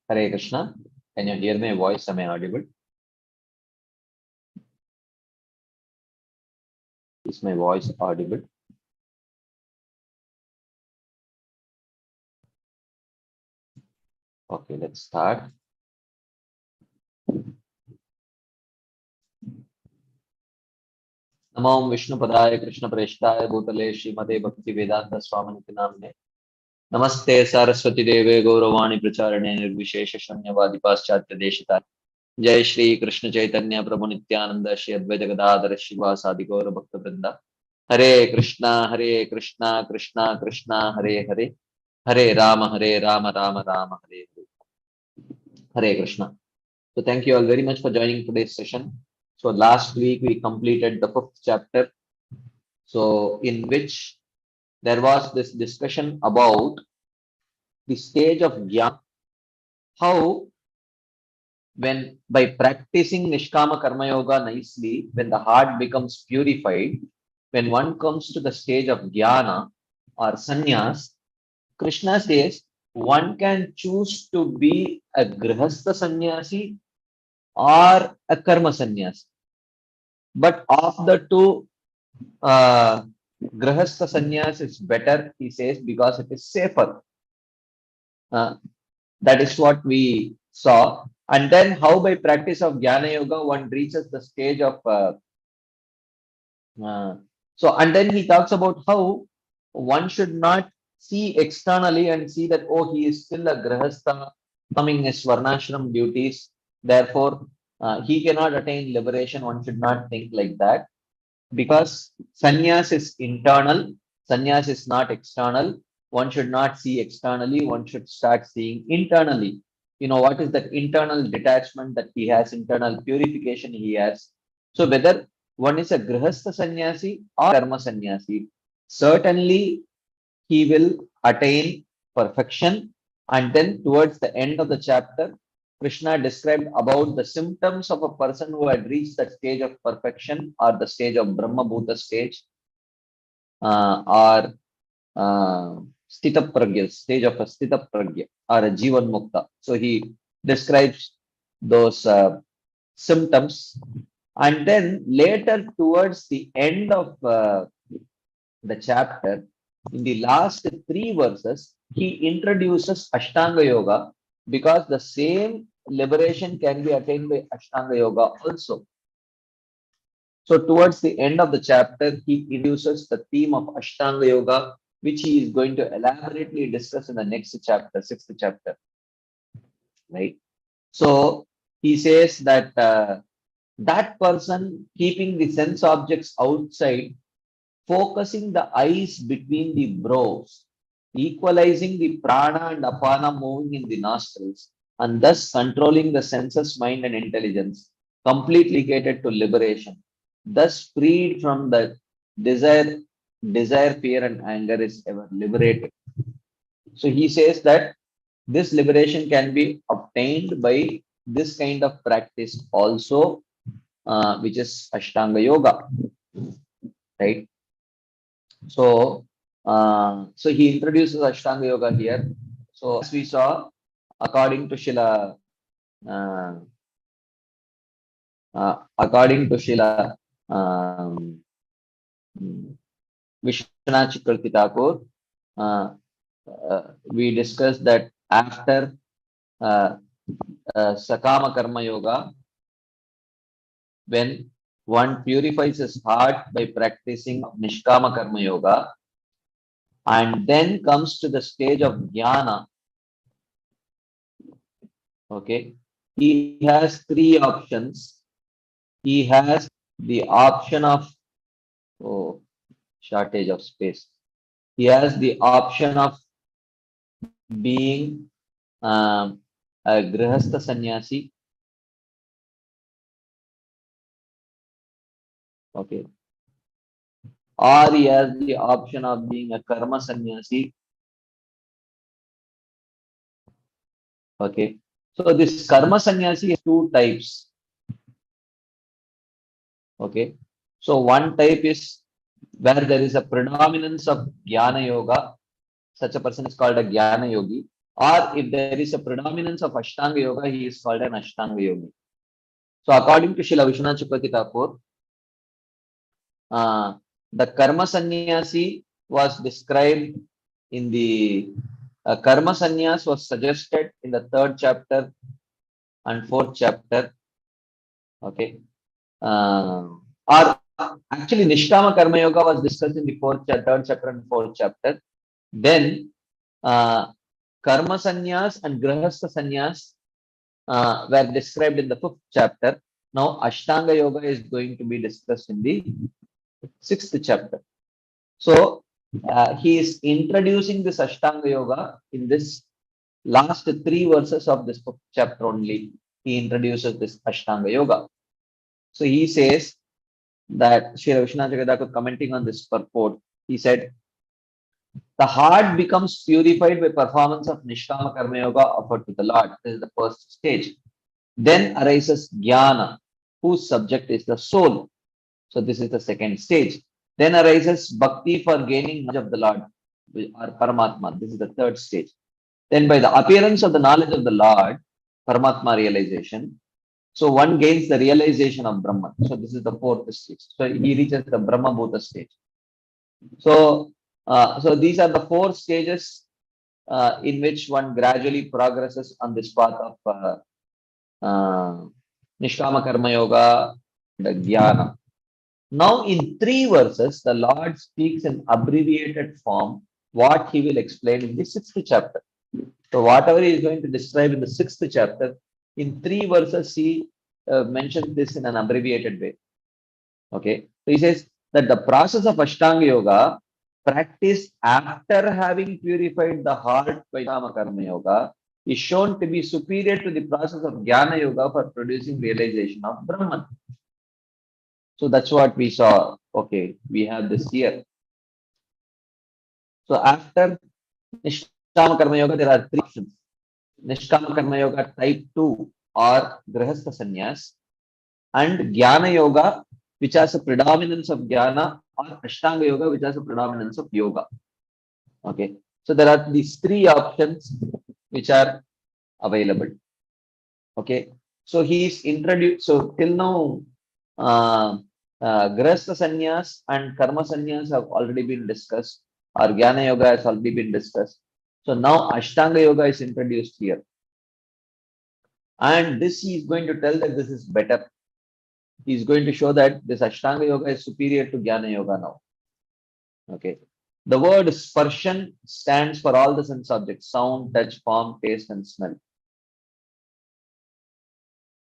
Hare Krishna. Can you hear my voice? Am I audible? Is my voice audible? Okay, let's start. नमो विष्णुपदाय कृष्णप्रेष्ठाय भूतले श्रीमते भक्ति वेदांत स्वामिनिति नाम्ने नमस्ते सरस्वती देवे गौरवाणी प्रचारणे निर्विशेष शून्यवादी पाश्चात्य देशिता जय श्री कृष्ण चैतन्य प्रभु नित्यानंद श्री अद्वैत गदाधर शिवासादि गौर भक्त वृंदा हरे Krishna Krishna Krishna Hare Hare Hare Ram Ram Ram Hare Hare Hare Krishna. So thank you all very much for joining today's session. So last week we completed the 5th chapter. So in which there was this discussion about the stage of Jnana, how when by practicing Nishkama Karma Yoga nicely, when the heart becomes purified, when one comes to the stage of Jnana or Sannyas, Krishna says one can choose to be a Grihastha Sannyasi or a Karma Sannyasi. But of the two, Grihastha Sannyas is better, he says, because it is safer. That is what we saw. And then how by practice of Jnana Yoga one reaches the stage of and then he talks about how one should not see externally and see that, oh, he is still a grahastha coming his varnashram duties, therefore he cannot attain liberation. One should not think like that, because sannyas is internal, sannyas is not external. One should not see externally, one should start seeing internally. You know, what is that internal detachment that he has, internal purification he has. So whether one is a grihastha sannyasi or karma sannyasi, certainly he will attain perfection. And then towards the end of the chapter, Krishna described about the symptoms of a person who had reached that stage of perfection or the stage of Brahma Bhuta stage, or Sthita Pragya, stage of a Sthita Pragya or a Jivan Mukta. So he describes those symptoms. And then later towards the end of the chapter, in the last 3 verses, he introduces Ashtanga Yoga, because the same liberation can be attained by Ashtanga Yoga also. So towards the end of the chapter, he introduces the theme of Ashtanga Yoga, which he is going to elaborately discuss in the next chapter, 6th chapter. Right? So he says that that person keeping the sense objects outside, focusing the eyes between the brows, equalizing the prana and apana moving in the nostrils, and thus controlling the senses, mind, and intelligence, completely catered to liberation. Thus, freed from the desire, fear, and anger, is ever liberated. So he says that this liberation can be obtained by this kind of practice also, which is Ashtanga Yoga, right? So he introduces Ashtanga Yoga here. So as we saw, according to uh, Srila Vishwanath Chakravarti Thakur, uh, we discussed that after uh, Sakama Karma Yoga, when one purifies his heart by practicing Nishkama Karma Yoga, and then comes to the stage of Jnana, okay, he has 3 options. He has the option of, oh, shortage of space. He has the option of being a grihastha sannyasi, okay, or he has the option of being a karma sannyasi, okay. So this karma sannyasi has 2 types, okay. So one type is where there is a predominance of jnana yoga. Such a person is called a jnana yogi. or if there is a predominance of Ashtanga Yoga, he is called an Ashtanga Yogi. So according to Srila Vishwanath Chakravarti Thakur, the Karma Sannyasi was described in the Karma Sannyas was suggested in the 3rd chapter and 4th chapter. Okay. Or actually, Nishkama Karma Yoga was discussed in the 3rd chapter and 4th chapter. Then Karma Sannyas and Grahastha Sannyas were described in the 5th chapter. Now Ashtanga Yoga is going to be discussed in the 6th chapter. So he is introducing this Ashtanga Yoga in this last 3 verses of this 5th chapter only. He introduces this Ashtanga Yoga. So he says that Sri Vishwanath Chakravarti commenting on this purport, he said, the heart becomes purified by performance of Nishkama Karma Yoga offered to the Lord. This is the first stage. Then arises Jnana, whose subject is the soul. So this is the second stage. Then arises Bhakti for gaining knowledge of the Lord, or Paramatma. This is the third stage. Then by the appearance of the knowledge of the Lord, Paramatma realization, so one gains the realization of Brahman. So this is the fourth stage. So he reaches the Brahma Bhuta stage. So, so these are the 4 stages in which one gradually progresses on this path of Nishkama Karma Yoga and Jnana. Now, in 3 verses, the Lord speaks in abbreviated form what he will explain in the 6th chapter. So, whatever he is going to describe in the 6th chapter, in 3 verses, he mentions this in an abbreviated way. Okay, so he says that the process of Ashtanga Yoga, practiced after having purified the heart by Kama Karma Yoga, is shown to be superior to the process of Jnana Yoga for producing realization of Brahman. So that's what we saw. Okay, we have this here. So after Nishkama Karma Yoga, there are 3 options. Nishkama Karma Yoga type 2 or Grihastha Sannyas, and Jnana Yoga, which has a predominance of Jnana, or Ashtanga Yoga, which has a predominance of Yoga. Okay, so there are these 3 options which are available. Okay, so he is introduced. So till now, Grihastha Sannyas and Karma Sannyas have already been discussed, or Jnana Yoga has already been discussed. So now Ashtanga Yoga is introduced here. And this he is going to tell that this is better. He is going to show that this Ashtanga Yoga is superior to Jnana Yoga now. Okay. The word Sparshan stands for all the sense objects: sound, touch, form, taste, and smell.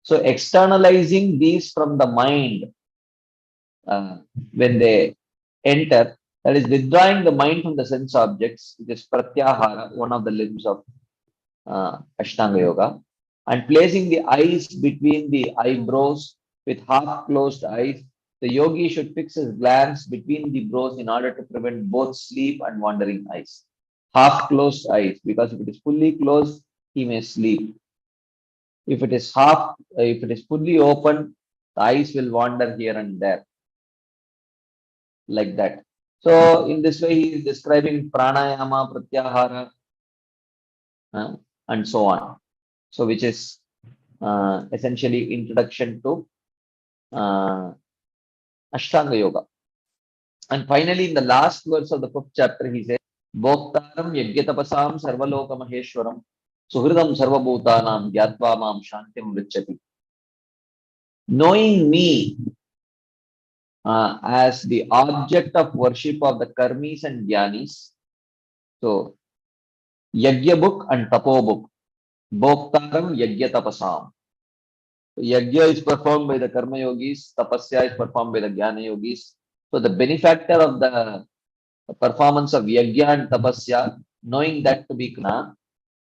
So externalizing these from the mind when they enter, that is withdrawing the mind from the sense objects, which is Pratyahara, one of the limbs of Ashtanga Yoga, and placing the eyes between the eyebrows with half closed eyes. The yogi should fix his glance between the brows in order to prevent both sleep and wandering eyes. Half closed eyes, because if it is fully closed, he may sleep. If it is fully open, the eyes will wander here and there, like that. So in this way, he is describing pranayama, pratyahara, and so on. So which is essentially introduction to Ashtanga Yoga. And finally, in the last verse of the 5th chapter, he says, Bhoktaram Yagyatapasam Sarvaloka Maheshwaram Suhridam Sarvabhutanam Gyatva Mam Shantim Vrichati. Knowing me as the object of worship of the Karmis and Jnanis, so Yagya book and Tapo book, Bhoktaram Yagyatapasam. Yagya is performed by the Karma Yogis, Tapasya is performed by the Jnana Yogis. So the benefactor of the performance of Yagya and Tapasya, knowing that to be Krishna,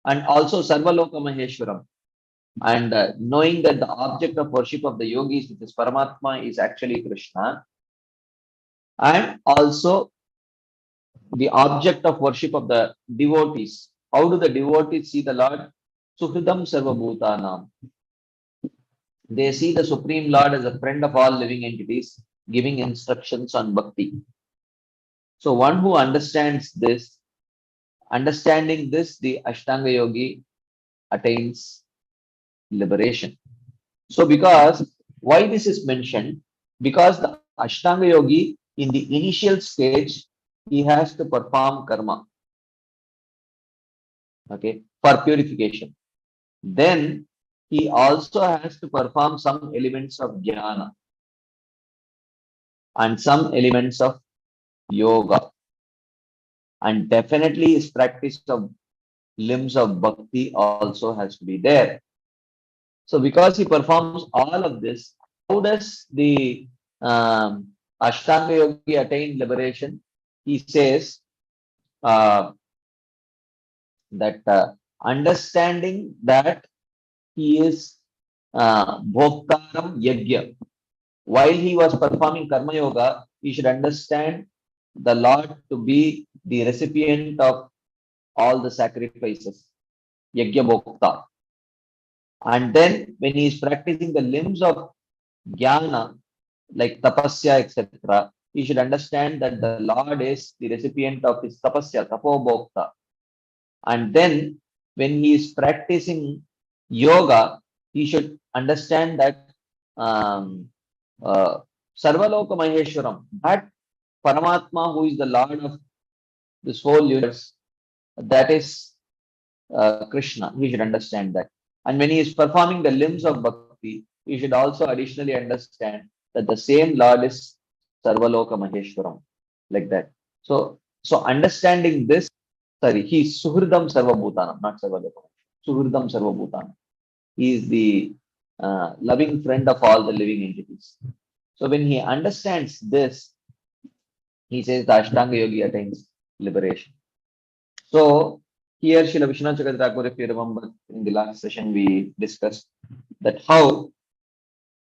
and also Sarvaloka Maheshwaram, and knowing that the object of worship of the yogis, which is Paramatma, is actually Krishna, and also the object of worship of the devotees. How do the devotees see the Lord? Suhridam Sarvabhutanam. They see the Supreme Lord as a friend of all living entities, giving instructions on bhakti. So one who understands this Understanding this, the Ashtanga Yogi attains liberation. So, because why this is mentioned? Because the Ashtanga Yogi in the initial stage, he has to perform karma, okay, for purification. Then he also has to perform some elements of jnana and some elements of yoga, and definitely his practice of limbs of bhakti also has to be there. So, because he performs all of this, how does the Ashtanga Yogi attain liberation? He says that understanding that he is Bhoktaram Yajna. While he was performing Karma Yoga, he should understand the Lord to be the recipient of all the sacrifices, Yajna Bhokta. And then when he is practicing the limbs of Jnana, like tapasya, etc., he should understand that the Lord is the recipient of his tapasya, tapobhokta. And then when he is practicing yoga, he should understand that um, uh, Sarvaloka Maheshwaram, that Paramatma who is the Lord of this whole universe, that is Krishna. He should understand that. And when he is performing the limbs of bhakti, he should also additionally understand that the same Lord is Sarvaloka Maheshwaram, like that. So understanding this, sorry, he is Suhridam Sarvabhutanam, not Sarvaloka. Suhridam Sarvabhutanam. He is the loving friend of all the living entities. So when he understands this, he says the Ashtanga Yogi attains liberation. So here, Srila Vishwanath Chakravarti Thakur, if you remember, in the last session we discussed that how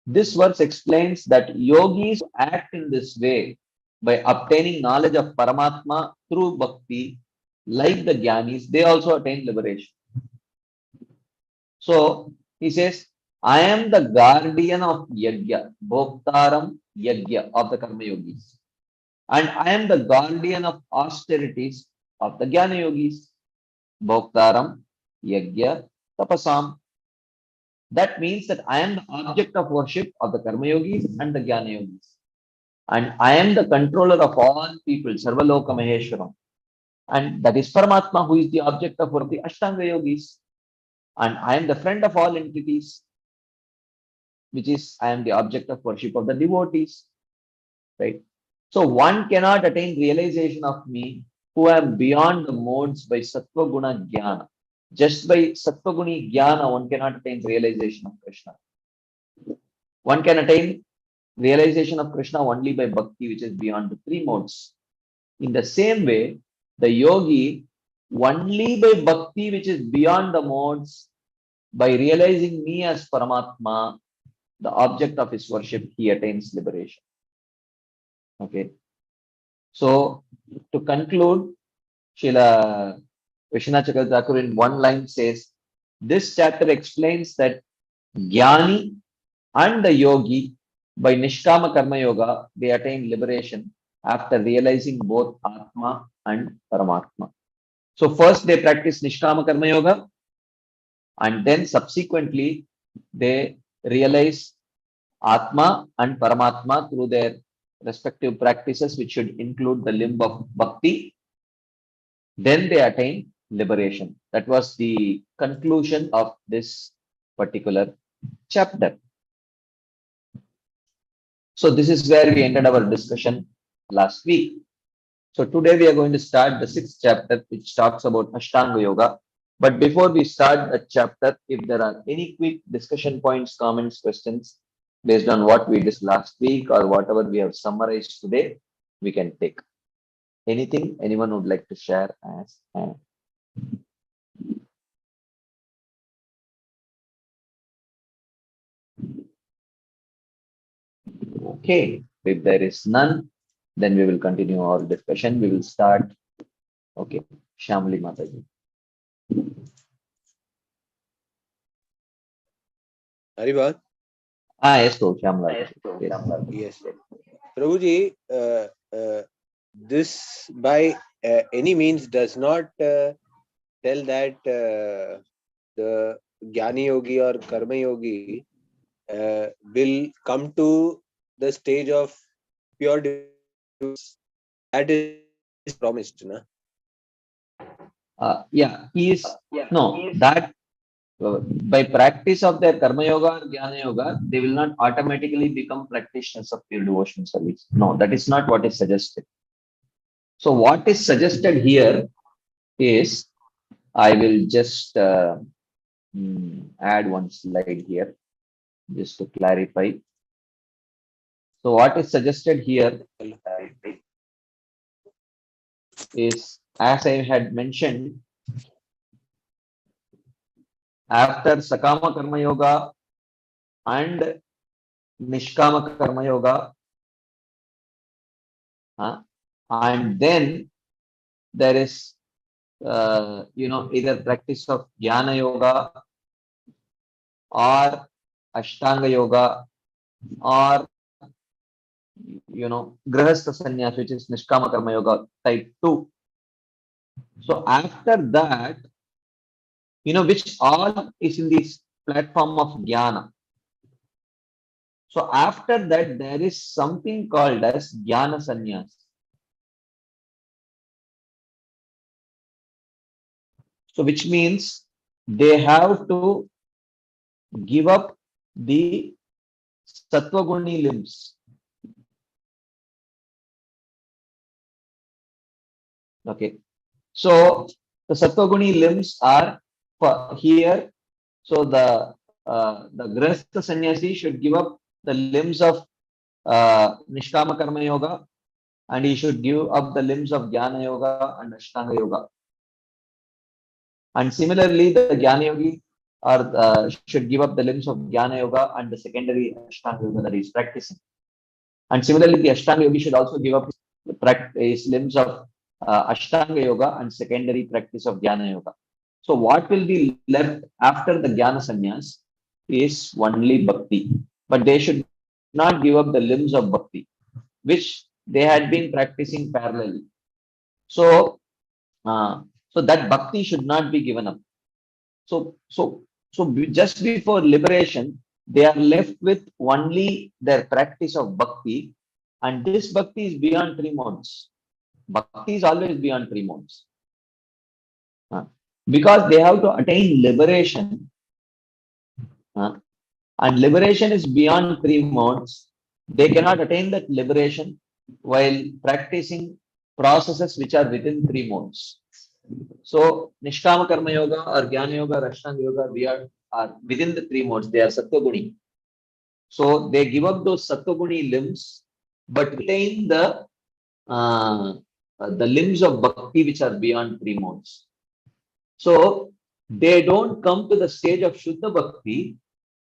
this verse explains that yogis act in this way by obtaining knowledge of Paramatma through bhakti, like the Jnanis, they also attain liberation. So he says, I am the guardian of Yajna, Bhoktaram Yajna of the Karma Yogis, and I am the guardian of austerities of the Jnana Yogis. Bhoktaram, Yajna, Tapasam. That means that I am the object of worship of the Karma Yogis and the Jnana Yogis. And I am the controller of all people, Sarvaloka Maheshwaram. And that is Paramatma, who is the object of worship, the Ashtanga Yogis. And I am the friend of all entities, which is I am the object of worship of the devotees. Right? So one cannot attain realization of me who am beyond the modes by Sattva Guna Jnana. Just by Sattva Guni Jnana, one cannot attain realization of Krishna. One can attain realization of Krishna only by bhakti, which is beyond the three modes. In the same way, the yogi, only by bhakti, which is beyond the modes, by realizing me as Paramatma, the object of his worship, he attains liberation. Okay. So, to conclude, Srila Vishwanath Chakravarti Thakur in one line says, this chapter explains that Jnani and the yogi, by Nishkama Karma Yoga, they attain liberation after realizing both Atma and Paramatma. So first they practice Nishkama Karma Yoga, and then subsequently they realize Atma and Paramatma through their respective practices, which should include the limb of bhakti. Then they attain liberation. That was the conclusion of this particular chapter. So this is where we ended our discussion last week. So today we are going to start the sixth chapter, which talks about Ashtanga Yoga. But before we start the chapter, if there are any quick discussion points, comments, questions based on what we discussed last week or whatever we have summarized today, we can take. Anything anyone would like to share as okay. If there is none, then we will continue our discussion. We will start. Okay, Shamli Mataji. Harivad? Yes, so Shamla. Yes. Prabhuji, this by any means does not tell that the Jnani Yogi or Karma Yogi will come to the stage of pure devotion. That is promised, na? Yeah, he is, no, that by practice of their Karma Yoga or Jnana Yoga, they will not automatically become practitioners of pure devotional service. No, that is not what is suggested. So, what is suggested here is, I will just add one slide here just to clarify. So, what is suggested here is, as I had mentioned, after Sakama Karma Yoga and Nishkama Karma Yoga, and then there is, either practice of Jnana Yoga or Ashtanga Yoga or, Grihastha Sannyas, which is Nishkama Karma Yoga type 2. So after that, which all is in this platform of Jnana. So after that, there is something called as Jnana Sannyas. So which means they have to give up the Sattva-guni limbs. Okay. So the Sattva-guni limbs are here. So the Grihastha Sannyasi should give up the limbs of Nishkama Karma Yoga, and he should give up the limbs of Jnana Yoga and Ashtanga Yoga. And similarly, the Jnana Yogi should give up the limbs of Jnana Yoga and the secondary Ashtanga Yoga that he is practicing. And similarly, the Ashtanga Yogi should also give up his limbs of Ashtanga Yoga and secondary practice of Jnana Yoga. So what will be left after the Jnana Sannyas is only Bhakti. But they should not give up the limbs of Bhakti, which they had been practicing parallelly. So, so that Bhakti should not be given up. So just before liberation, they are left with only their practice of Bhakti, and this Bhakti is beyond 3 modes. Bhakti is always beyond 3 modes. Because they have to attain liberation, and liberation is beyond 3 modes. They cannot attain that liberation while practicing processes which are within 3 modes. So Nishkama Karma Yoga or Jnana Yoga or Ashtanga Yoga, we are within the 3 modes. They are Sattva-guni. So they give up those Sattva-guni limbs, but retain the limbs of Bhakti which are beyond 3 modes. So they don't come to the stage of Shuddha Bhakti,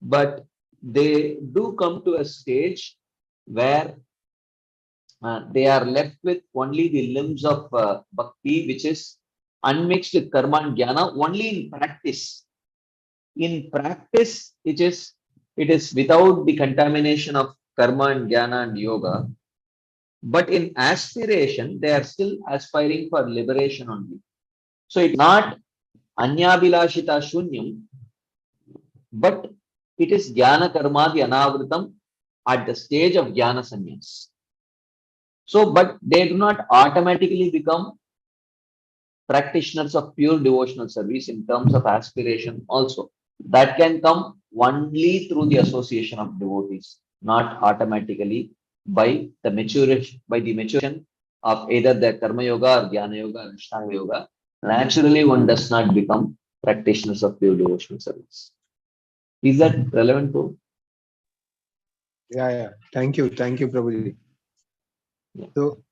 but they do come to a stage where they are left with only the limbs of Bhakti, which is unmixed with Karma and Jnana, only in practice. In practice, it is without the contamination of Karma and Jnana and Yoga. But in aspiration, they are still aspiring for liberation only. So it's not Anyabhilashita Shunyam, but it is Jnana Karmadi Anavritam at the stage of Jnana Sannyas. So, but they do not automatically become practitioners of pure devotional service in terms of aspiration also. That can come only through the association of devotees, not automatically by the maturation of either the Karma Yoga or Jnana Yoga or Ashtanga Yoga. Naturally, one does not become practitioners of pure devotional service. Is that relevant to? Yeah. Thank you, Prabhuji. Yeah. So,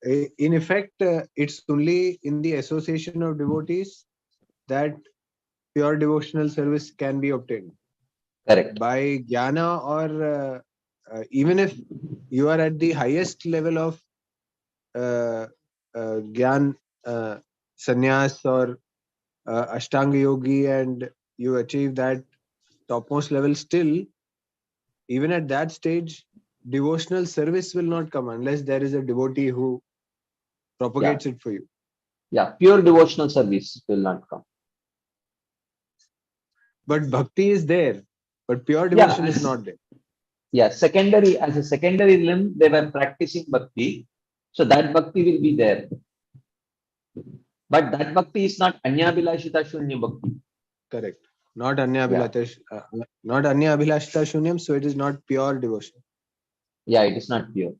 in effect, it's only in the association of devotees that pure devotional service can be obtained. Correct. By jnana, or even if you are at the highest level of Gyan Sannyas or Ashtanga Yogi, and you achieve that topmost level, still, even at that stage, devotional service will not come unless there is a devotee who propagates it for you. Yeah, pure devotional service will not come. But bhakti is there, but pure Yeah, devotion is not there. yeah, secondary, as a secondary limb, they were practicing bhakti. So that bhakti will be there. But that bhakti is not anyabhilashita shunya bhakti. Correct. Not anya abhilashita shunyam, so it is not pure devotion. Yeah, it is not pure.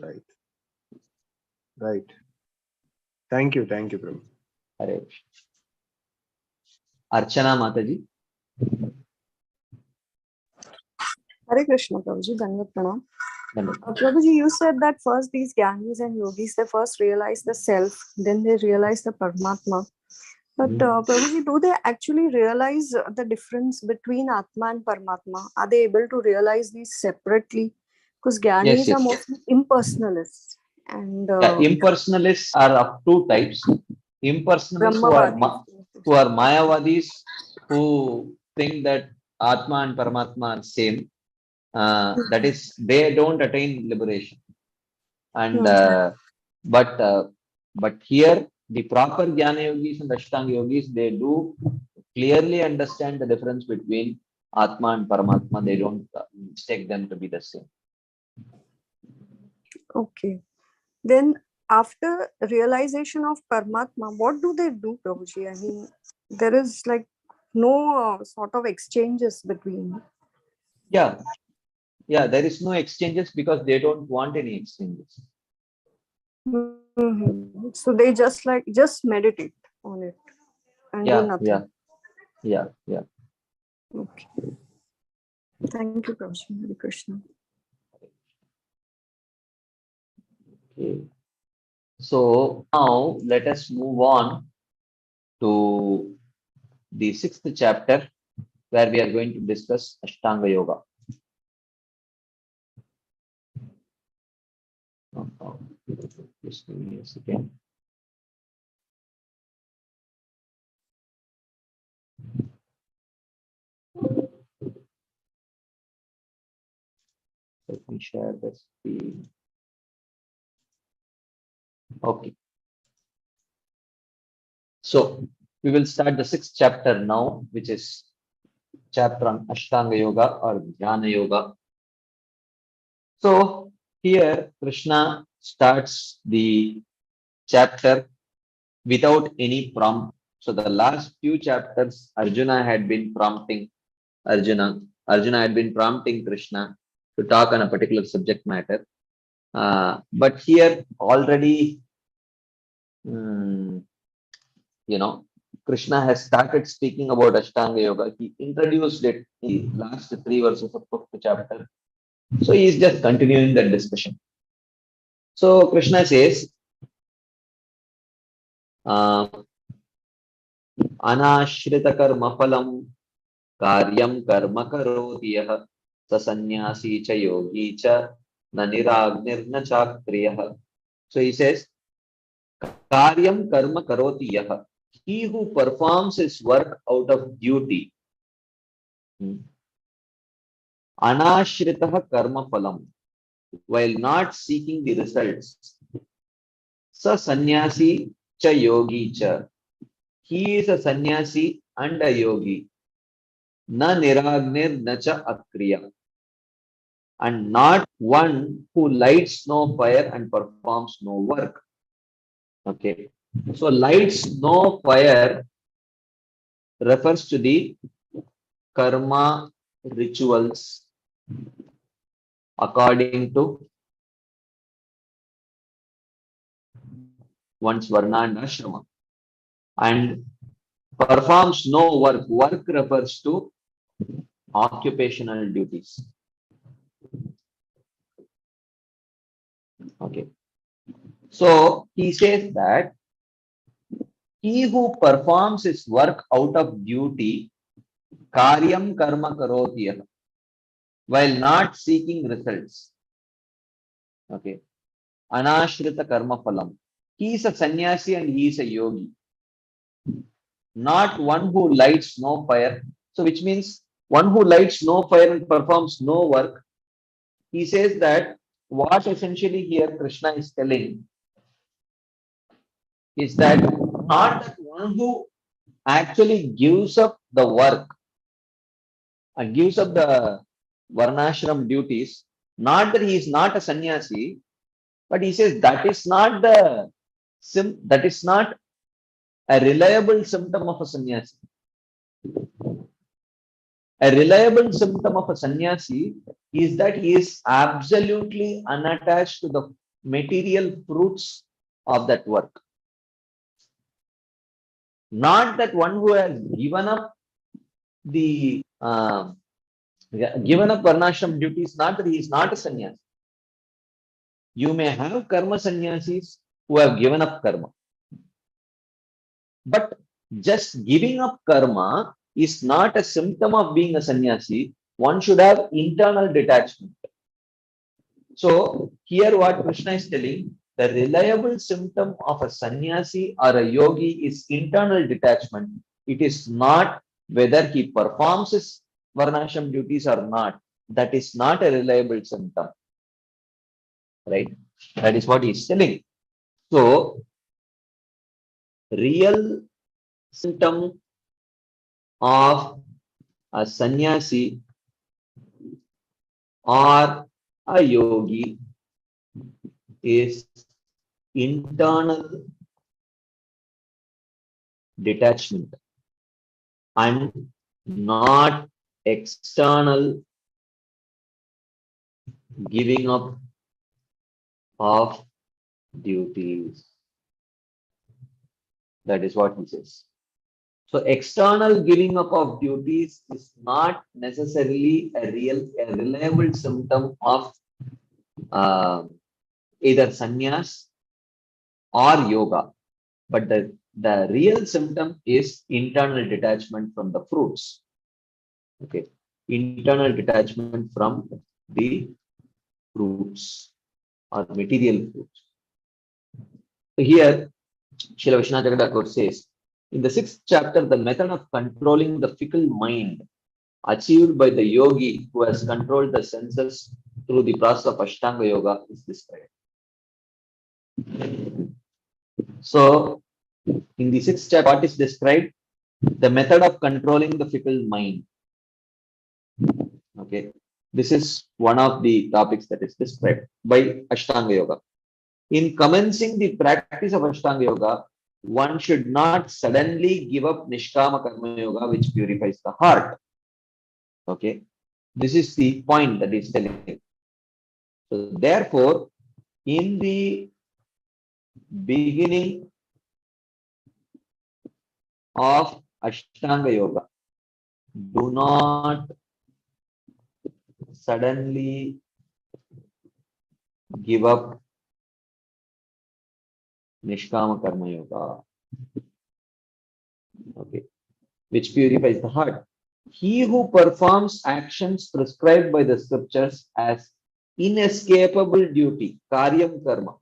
Right. Right. Thank you, Prabhu. Hare Krishna. Archana Mataji. Hare Krishna, Prabhuji. Dandavat Pranam. Dandavat. Prabhuji, you said that first these Gyanis and Yogis, they first realize the self, then they realize the Paramatma. But Prabhuji, do they actually realize the difference between Atma and Paramatma? Are they able to realize these separately? Because Gyanis Yes, are yes. mostly impersonalists. And Yeah, impersonalists are of two types. Impersonalists Brahmavadis. who are Mayavadis, who think that Atma and Paramatma are same. That is, they don't attain liberation. And but here the proper Jnana Yogis and Ashtanga Yogis, they do clearly understand the difference between Atma and Paramatma. They don't mistake them to be the same. Okay. Then after realization of Paramatma, what do they do, Prabhuji? I mean, there is like no sort of exchanges between. Yeah, yeah, there is no exchanges because they don't want any exchanges. So they just meditate on it and do Yeah, nothing. yeah. Okay. Thank you, Prabhuji. Hare Krishna. Okay. So now let us move on to the 6th chapter, where we are going to discuss Ashtanga Yoga. Just give me a second. Let me share the screen. Okay. So we will start the 6th chapter now, which is chapter on Ashtanga Yoga or Jnana Yoga. So here Krishna starts the chapter without any prompt. So the last few chapters, Arjuna had been prompting Arjuna had been prompting Krishna to talk on a particular subject matter. But here already, Krishna has started speaking about Ashtanga Yoga. He introduced it in the last 3 verses of the chapter. So he is just continuing that discussion. So Krishna says, Anashrita karma phalam karyam karma karoti yah sasannyasi cha yogi cha na niragnir na chakriyah. So he says, Karyam karma karoti yah. He who performs his work out of duty. Anashritah karma phalam. While not seeking the results. Sa sannyasi cha yogi cha. He is a sannyasi and a yogi. Na niragnir na cha akriya. And not one who lights no fire and performs no work. Okay. So lights no fire refers to the karma rituals according to one's varna and ashrama, and performs no work. Work refers to occupational duties. Okay. So he says that he who performs his work out of duty, karyam karma karoti, while not seeking results. Okay. Anashrita karma phalam. He is a sannyasi and he is a yogi. Not one who lights no fire. So which means one who lights no fire and performs no work. He says that what essentially here Krishna is telling is that not that one who actually gives up the work and gives up the varnashram duties, not that he is not a sannyasi, but he says that is not that is not a reliable symptom of a sannyasi. A reliable symptom of a sannyasi is that he is absolutely unattached to the material fruits of that work. Not that one who has given up the given up varnashram duties, not that he is not a sannyasi. You may have karma sannyasis who have given up karma. But just giving up karma is not a symptom of being a sannyasi. One should have internal detachment. So here what Krishna is telling, the reliable symptom of a sannyasi or a yogi is internal detachment. It is not whether he performs his varnashram duties or not. That is not a reliable symptom. Right? That is what he is telling. So, real symptom of a sannyasi or a yogi is internal detachment and not external giving up of duties. That is what he says. So external giving up of duties is not necessarily a reliable symptom of either sannyas or yoga. But the real symptom is internal detachment from the fruits. Okay. Internal detachment from the fruits or material fruits. So here, Srila Vishwanath Chakravarti says, in the 6th chapter, the method of controlling the fickle mind achieved by the yogi who has controlled the senses through the process of Ashtanga Yoga is described. So, in the 6th chapter, what is described? The method of controlling the fickle mind. Okay, this is one of the topics that is described by Ashtanga Yoga. In commencing the practice of Ashtanga Yoga, one should not suddenly give up Nishkama Karma Yoga, which purifies the heart. Okay, this is the point that is telling. So, therefore, in the beginning of Ashtanga Yoga, do not suddenly give up Nishkama Karma Yoga. Okay, which purifies the heart. He who performs actions prescribed by the scriptures as inescapable duty, karyam karma,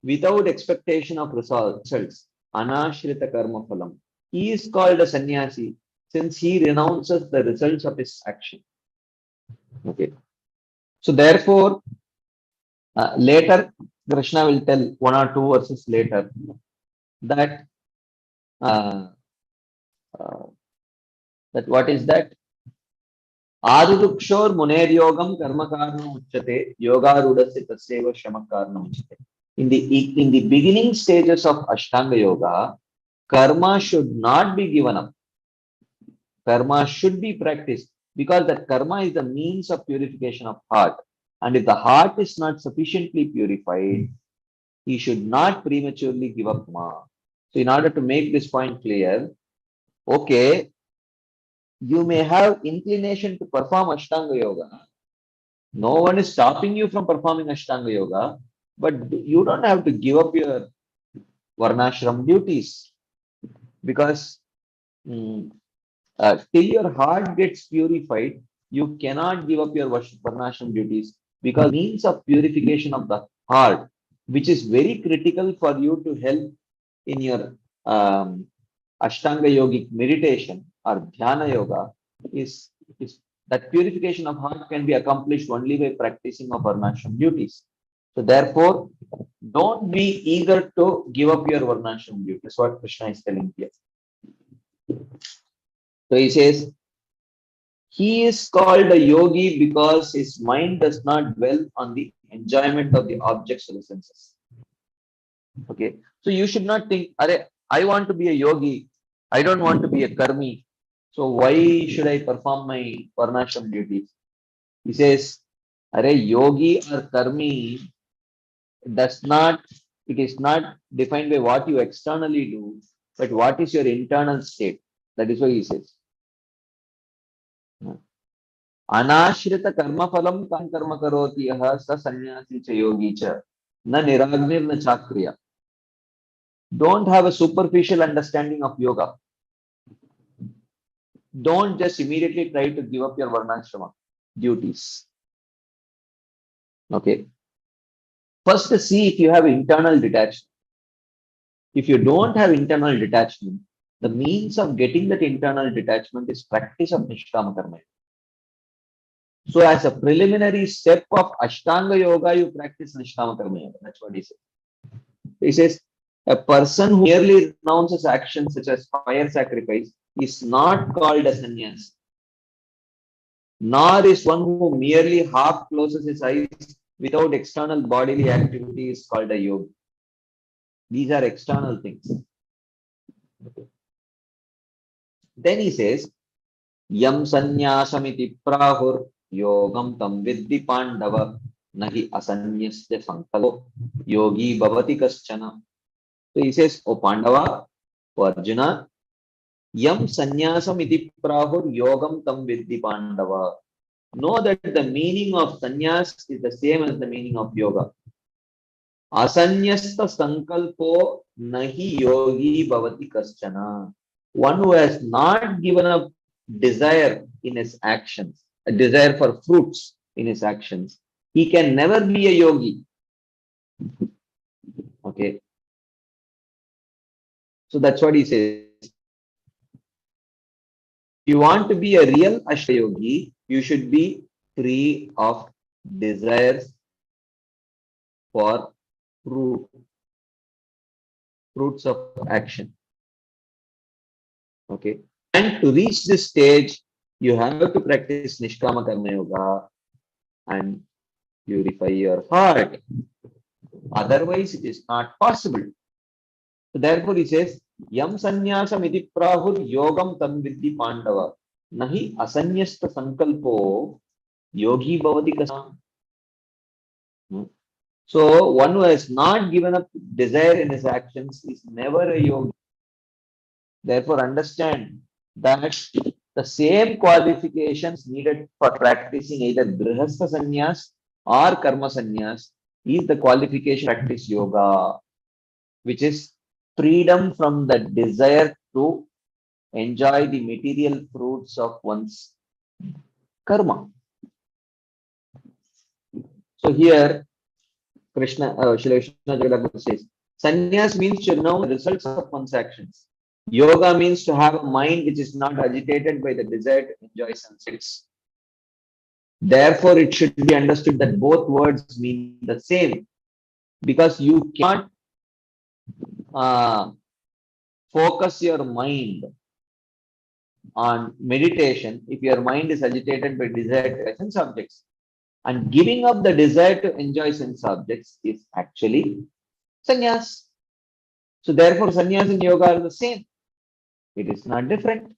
without expectation of results, anashrita karma phalam. He is called a sannyasi since he renounces the results of his action. Okay. So therefore, later Krishna will tell 1 or 2 verses later that that what is that? Adurukshor muner yogam karma karanam uchyate yoga rudasya tasyeva shama karanam uchyate. In the beginning stages of Ashtanga Yoga, karma should not be given up. Karma should be practiced because that karma is the means of purification of heart. And if the heart is not sufficiently purified, he should not prematurely give up karma. So in order to make this point clear, okay, you may have inclination to perform Ashtanga Yoga. No one is stopping you from performing Ashtanga Yoga, but you don't have to give up your Varnashram duties because till your heart gets purified, you cannot give up your Varnashram duties because means of purification of the heart, which is very critical for you to help in your Ashtanga Yogic meditation or Dhyana Yoga is That purification of heart can be accomplished only by practicing of varnashram duties. So therefore, don't be eager to give up your varnashram duties. That's what Krishna is telling here. So he says, he is called a yogi because his mind does not dwell on the enjoyment of the objects of the senses. Okay. So you should not think, I want to be a yogi. I don't want to be a karmi. So why should I perform my varnashram duties? He says, yogi or karmi does not, it is not defined by what you externally do, but what is your internal state. That is what he says. Anashrita karma phalam kam karma karoti yaha sa sannyasi cha yogi cha na niragnir na chakriya. Don't have a superficial understanding of yoga. Don't just immediately try to give up your varnashrama duties. Okay. First, see if you have internal detachment. If you don't have internal detachment, the means of getting that internal detachment is practice of Nishkama Karma. So, as a preliminary step of Ashtanga Yoga, you practice Nishkama Karma Yoga. That's what he says. He says, a person who merely renounces actions such as fire sacrifice is not called a sannyas, nor is one who merely half closes his eyes without external bodily activity is called a yogi. These are external things. Then he says, Yam sanyasamiti prahur yogam tam vidhi pandava nahi asanyasya sankalo yogi bhavati kaschana. So he says, O Pandava, O Arjuna, Yam sanyasamiti prahur yogam tam vidhi pandava. Know that the meaning of sannyas is the same as the meaning of yoga. Asanyasta sankalpo nahi yogi bhavati kaschana. One who has not given up desire in his actions, a desire for fruits in his actions, he can never be a yogi. Okay. So that's what he says. If you want to be a real Ashta yogi, you should be free of desires for fruits of action. Okay. And to reach this stage, you have to practice Nishkama Karma Yoga and purify your heart. Otherwise, it is not possible. So therefore, he says, Yam sannyasam iti prahur yogam tam vidhi pandava. Nahi asanyasta sankalpo yogi bhavati kasam. So one who has not given up desire in his actions is never a yogi. Therefore, understand that the same qualifications needed for practicing either grihastha sannyas or karma sannyas is the qualification to practice yoga, which is freedom from the desire to enjoy the material fruits of one's karma. So here, Srila Krishna Jagadagu says, sannyas means to know the results of one's actions. Yoga means to have a mind which is not agitated by the desire to enjoy sunsets. Therefore, it should be understood that both words mean the same, because you cannot focus your mind on meditation if your mind is agitated by desire to sense objects. And giving up the desire to enjoy sense objects is actually sannyas. So therefore, sannyas and yoga are the same. It is not different.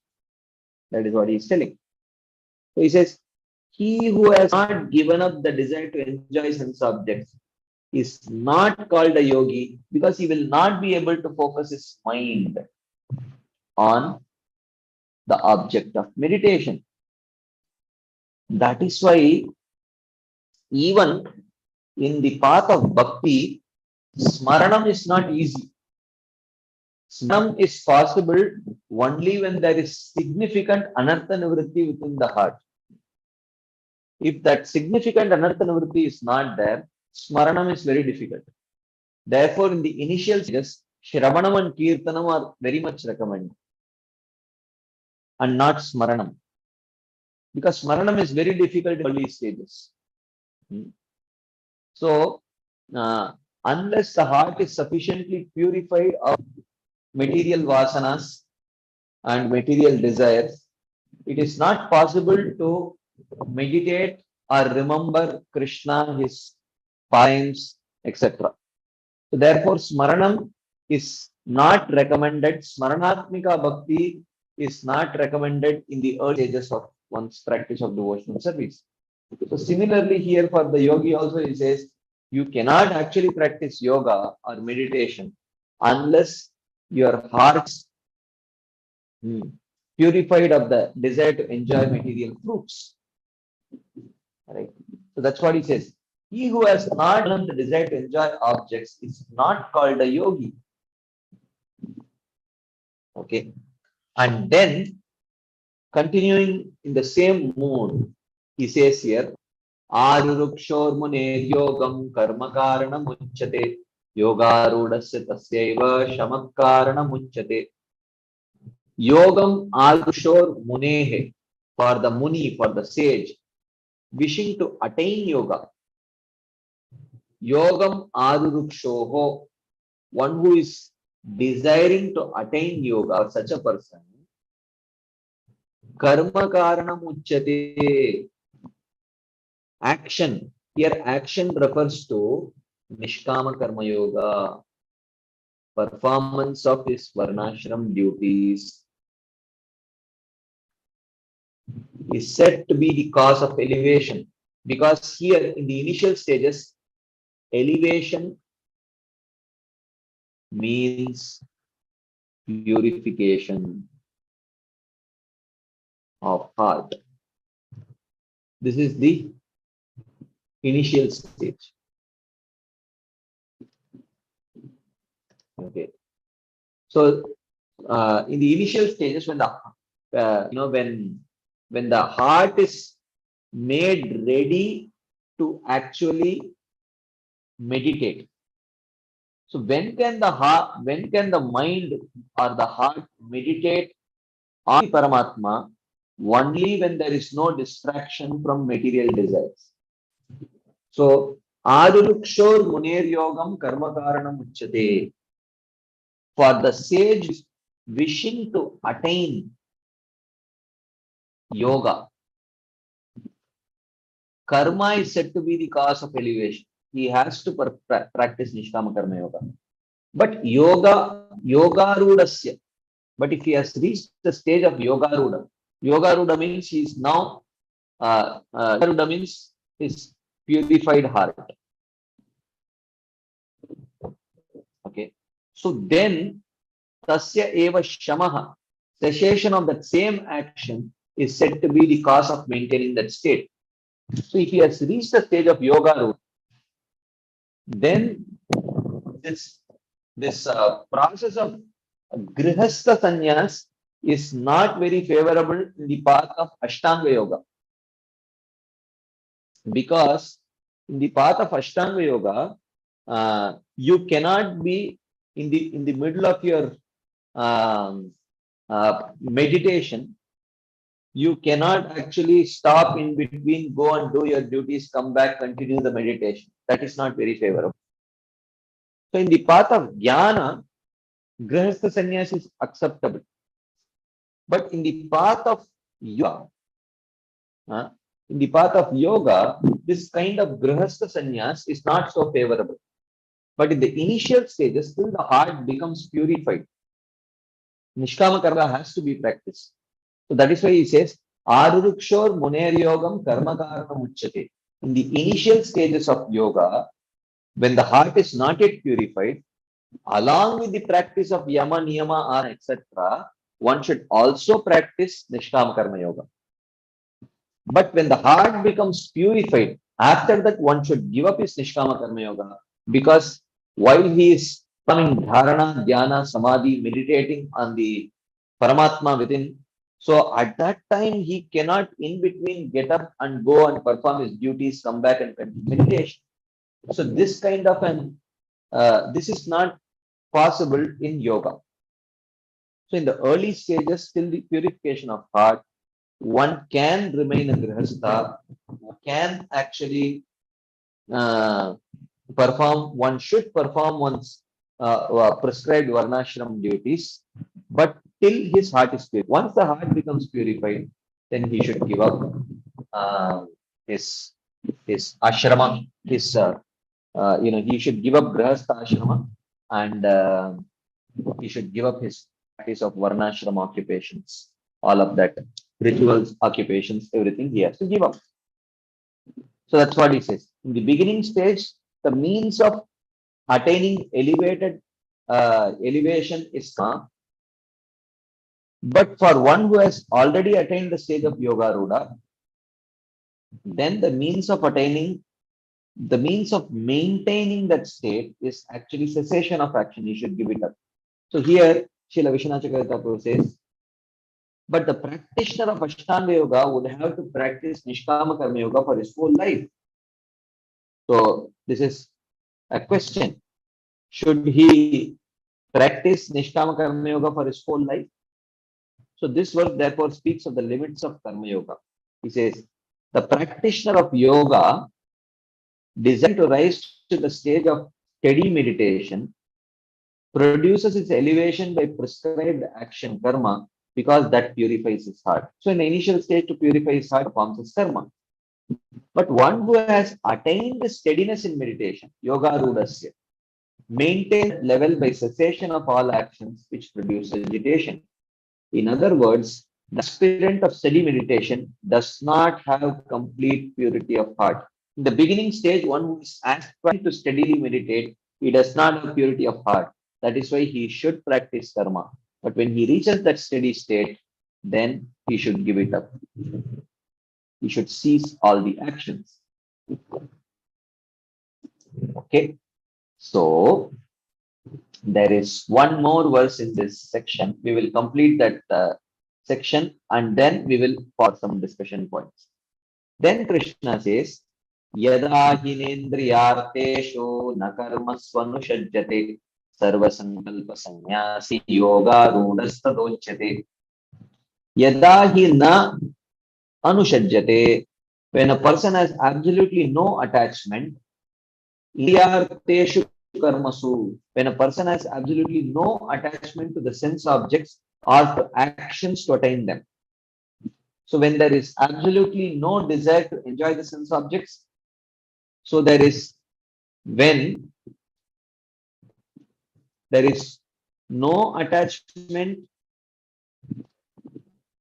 That is what he is telling. So he says, he who has not given up the desire to enjoy sense objects is not called a yogi because he will not be able to focus his mind on the object of meditation. That is why even in the path of bhakti, smaranam is not easy. Smaranam is possible only when there is significant anartha nivritti within the heart. If that significant anartha nivritti is not there, smaranam is very difficult. Therefore, in the initial stages, Shravanam and Kirtanam are very much recommended and not Smaranam. because Smaranam is very difficult in early stages. So, unless the heart is sufficiently purified of material vasanas and material desires, it is not possible to meditate or remember Krishna, his times, etc. So therefore, Smaranam is not recommended. Smaranatmika Bhakti is not recommended in the early stages of one's practice of devotional service. So similarly here for the yogi also he says, you cannot actually practice yoga or meditation unless your heart's purified of the desire to enjoy material fruits. Right? So that's what he says. He who has not learned the desire to enjoy objects is not called a yogi. Okay. And then continuing in the same mood, he says here, Arurukshor Muner Yogam Karma Karana Muchate Yogarudasya Tasyaiva Shamakarana Muchate. Yogam Arurukshor Munehe, for the Muni, for the sage, wishing to attain yoga. Yogam Arurukshoho, one who is desiring to attain yoga, or such a person, Karma Karana Muchate. Action. Here, action refers to Nishkama Karma Yoga, performance of his Varnashram duties, is said to be the cause of elevation, because here in the initial stages, elevation means purification of heart. This is the initial stage. Okay. So in the initial stages, when the when the heart is made ready to actually meditate. So when can the mind or the heart meditate on Paramatma? Only when there is no distraction from material desires. So Adurukshor Muner Yogam Karma Karanam Uchate. For the sage wishing to attain yoga, karma is said to be the cause of elevation. He has to practice Nishkama Karma Yoga. But yoga rudasya. But if he has reached the stage of yoga ruda means he is now ruda means his purified heart. Okay. So then tasya eva shamaha, cessation of that same action is said to be the cause of maintaining that state. So if he has reached the stage of yoga ruda, then this process of grihastha sannyas is not very favorable in the path of Ashtanga Yoga. Because in the path of Ashtanga Yoga, you cannot be in the middle of your meditation. You cannot actually stop in between, go and do your duties, come back, continue the meditation. That is not very favorable. So in the path of jnana, grihastha sannyas is acceptable. But in the path of yoga, this kind of grihastha sannyas is not so favorable. But in the initial stages, still the heart becomes purified. Nishkama karma has to be practiced. So that is why he says, Arurukshor Muner Yogam Karma Karana Muchate. In the initial stages of yoga, when the heart is not yet purified, along with the practice of Yama, Niyama, etc., one should also practice Nishkama Karma Yoga. But when the heart becomes purified, after that one should give up his Nishkama Karma Yoga, because while he is coming dharana, dhyana, samadhi, meditating on the Paramatma within, so at that time he cannot in between get up and go and perform his duties, come back and continue meditation. So this kind of this is not possible in yoga. So in the early stages, still the purification of heart one can remain a grihastha, can actually one should perform one's prescribed varnashram duties, but till his heart is pure. Once the heart becomes purified, then he should give up uh, his ashrama, he should give up grihastha ashrama, and he should give up his practice of varnashram occupations, all of that, rituals, occupations, everything he has to give up. So that's what he says. In the beginning stage, the means of attaining elevation is karma. But for one who has already attained the stage of yoga ruda, then the means of maintaining that state is actually cessation of action. You should give it up. So here, Srila Vishwanath Chakravarti Thakur says, but the practitioner of Ashtanga Yoga would have to practice Nishkama Karma Yoga for his whole life. So this is a question. Should he practice Nishkama Karma Yoga for his whole life? So this verse therefore speaks of the limits of Karma Yoga. He says, the practitioner of yoga designed to rise to the stage of steady meditation produces its elevation by prescribed action karma because that purifies his heart. So in the initial stage, to purify his heart forms his karma. But one who has attained the steadiness in meditation, yoga rudasya, maintains level by cessation of all actions which produce agitation. In other words, the aspirant of steady meditation does not have complete purity of heart. In the beginning stage, one who is aspiring to steadily meditate, he does not have purity of heart. That is why he should practice karma. But when he reaches that steady state, then he should give it up. He should cease all the actions. Okay. So there is one more verse in this section. We will complete that section and then we will for some discussion points. Then Krishna says, Yada hinendriyarteshu na karma swanushajjate sarva sankalpa sanyasi yoga rudastadochyate. Yada hi na anushajjate, when a person has absolutely no attachment, indriyarteshu karmasu, when a person has absolutely no attachment to the sense objects or to actions to attain them. So when there is absolutely no desire to enjoy the sense objects, so when there is no attachment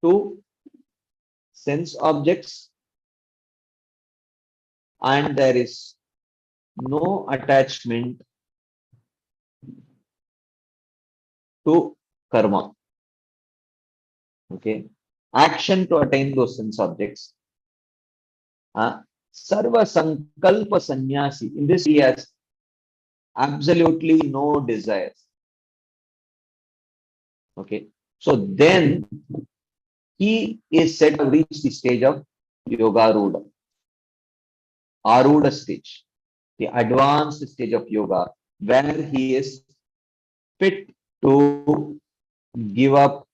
to sense objects and there is no attachment to karma. Okay. Action to attain those sense objects. Sarva sankalpa sannyasi. In this he has absolutely no desires. Okay. So then he is said to reach the stage of yoga ruda. Aruda stage. The advanced stage of yoga where he is fit to give up.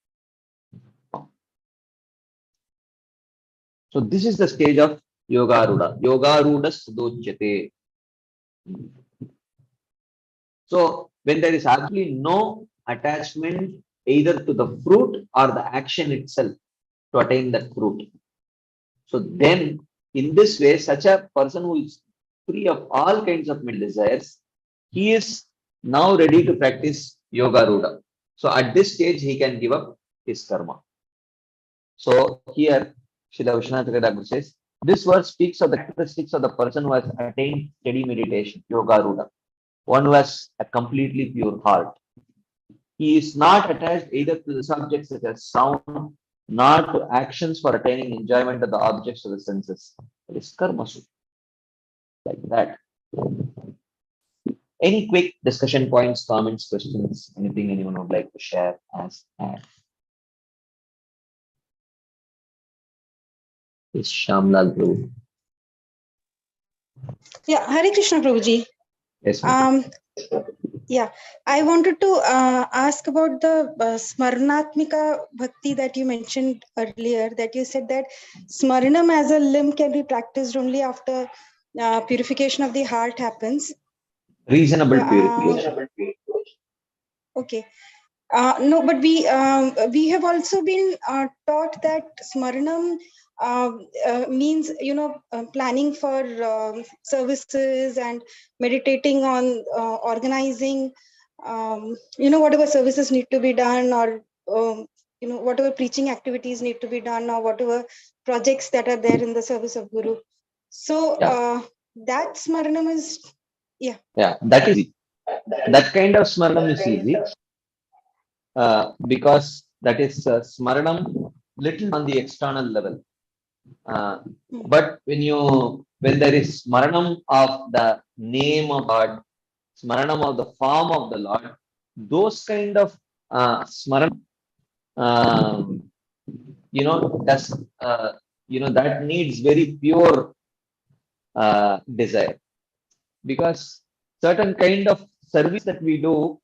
So this is the stage of yoga ruda. Yoga ruda sadochyate. So when there is absolutely no attachment either to the fruit or the action itself to attain that fruit. So then in this way, such a person who is free of all kinds of desires, he is now ready to practice yoga ruda. So at this stage, he can give up his karma. So here, Srila Vishwanath Chakravarti Thakur says, this verse speaks of the characteristics of the person who has attained steady meditation, yoga ruda. One who has a completely pure heart. He is not attached either to the subjects such as sound, nor to actions for attaining enjoyment of the objects of the senses. It is karmasu. Like that. Any quick discussion points, comments, questions, anything anyone would like to share as add? It's Shamlal Prabhu. Yeah, Hare Krishna Prabhuji. Yes, ma'am. Yeah, I wanted to ask about the Smaranatmika Bhakti that you mentioned earlier, that you said that Smaranam as a limb can be practiced only after purification of the heart happens. Reasonable Uh, purification. okay. No, but we have also been taught that Smaranam means, planning for services and meditating on organizing, whatever services need to be done, or whatever preaching activities need to be done, or whatever projects that are there in the service of Guru. So Yeah, that Smaranam is, yeah. yeah, that is easy. That kind of smaranam is easy because that is smaranam little on the external level. Uh, but when there is smaranam of the name of God, smaranam of the form of the Lord, those kind of smaranam, um, does that needs very pure desire, because certain kind of service that we do,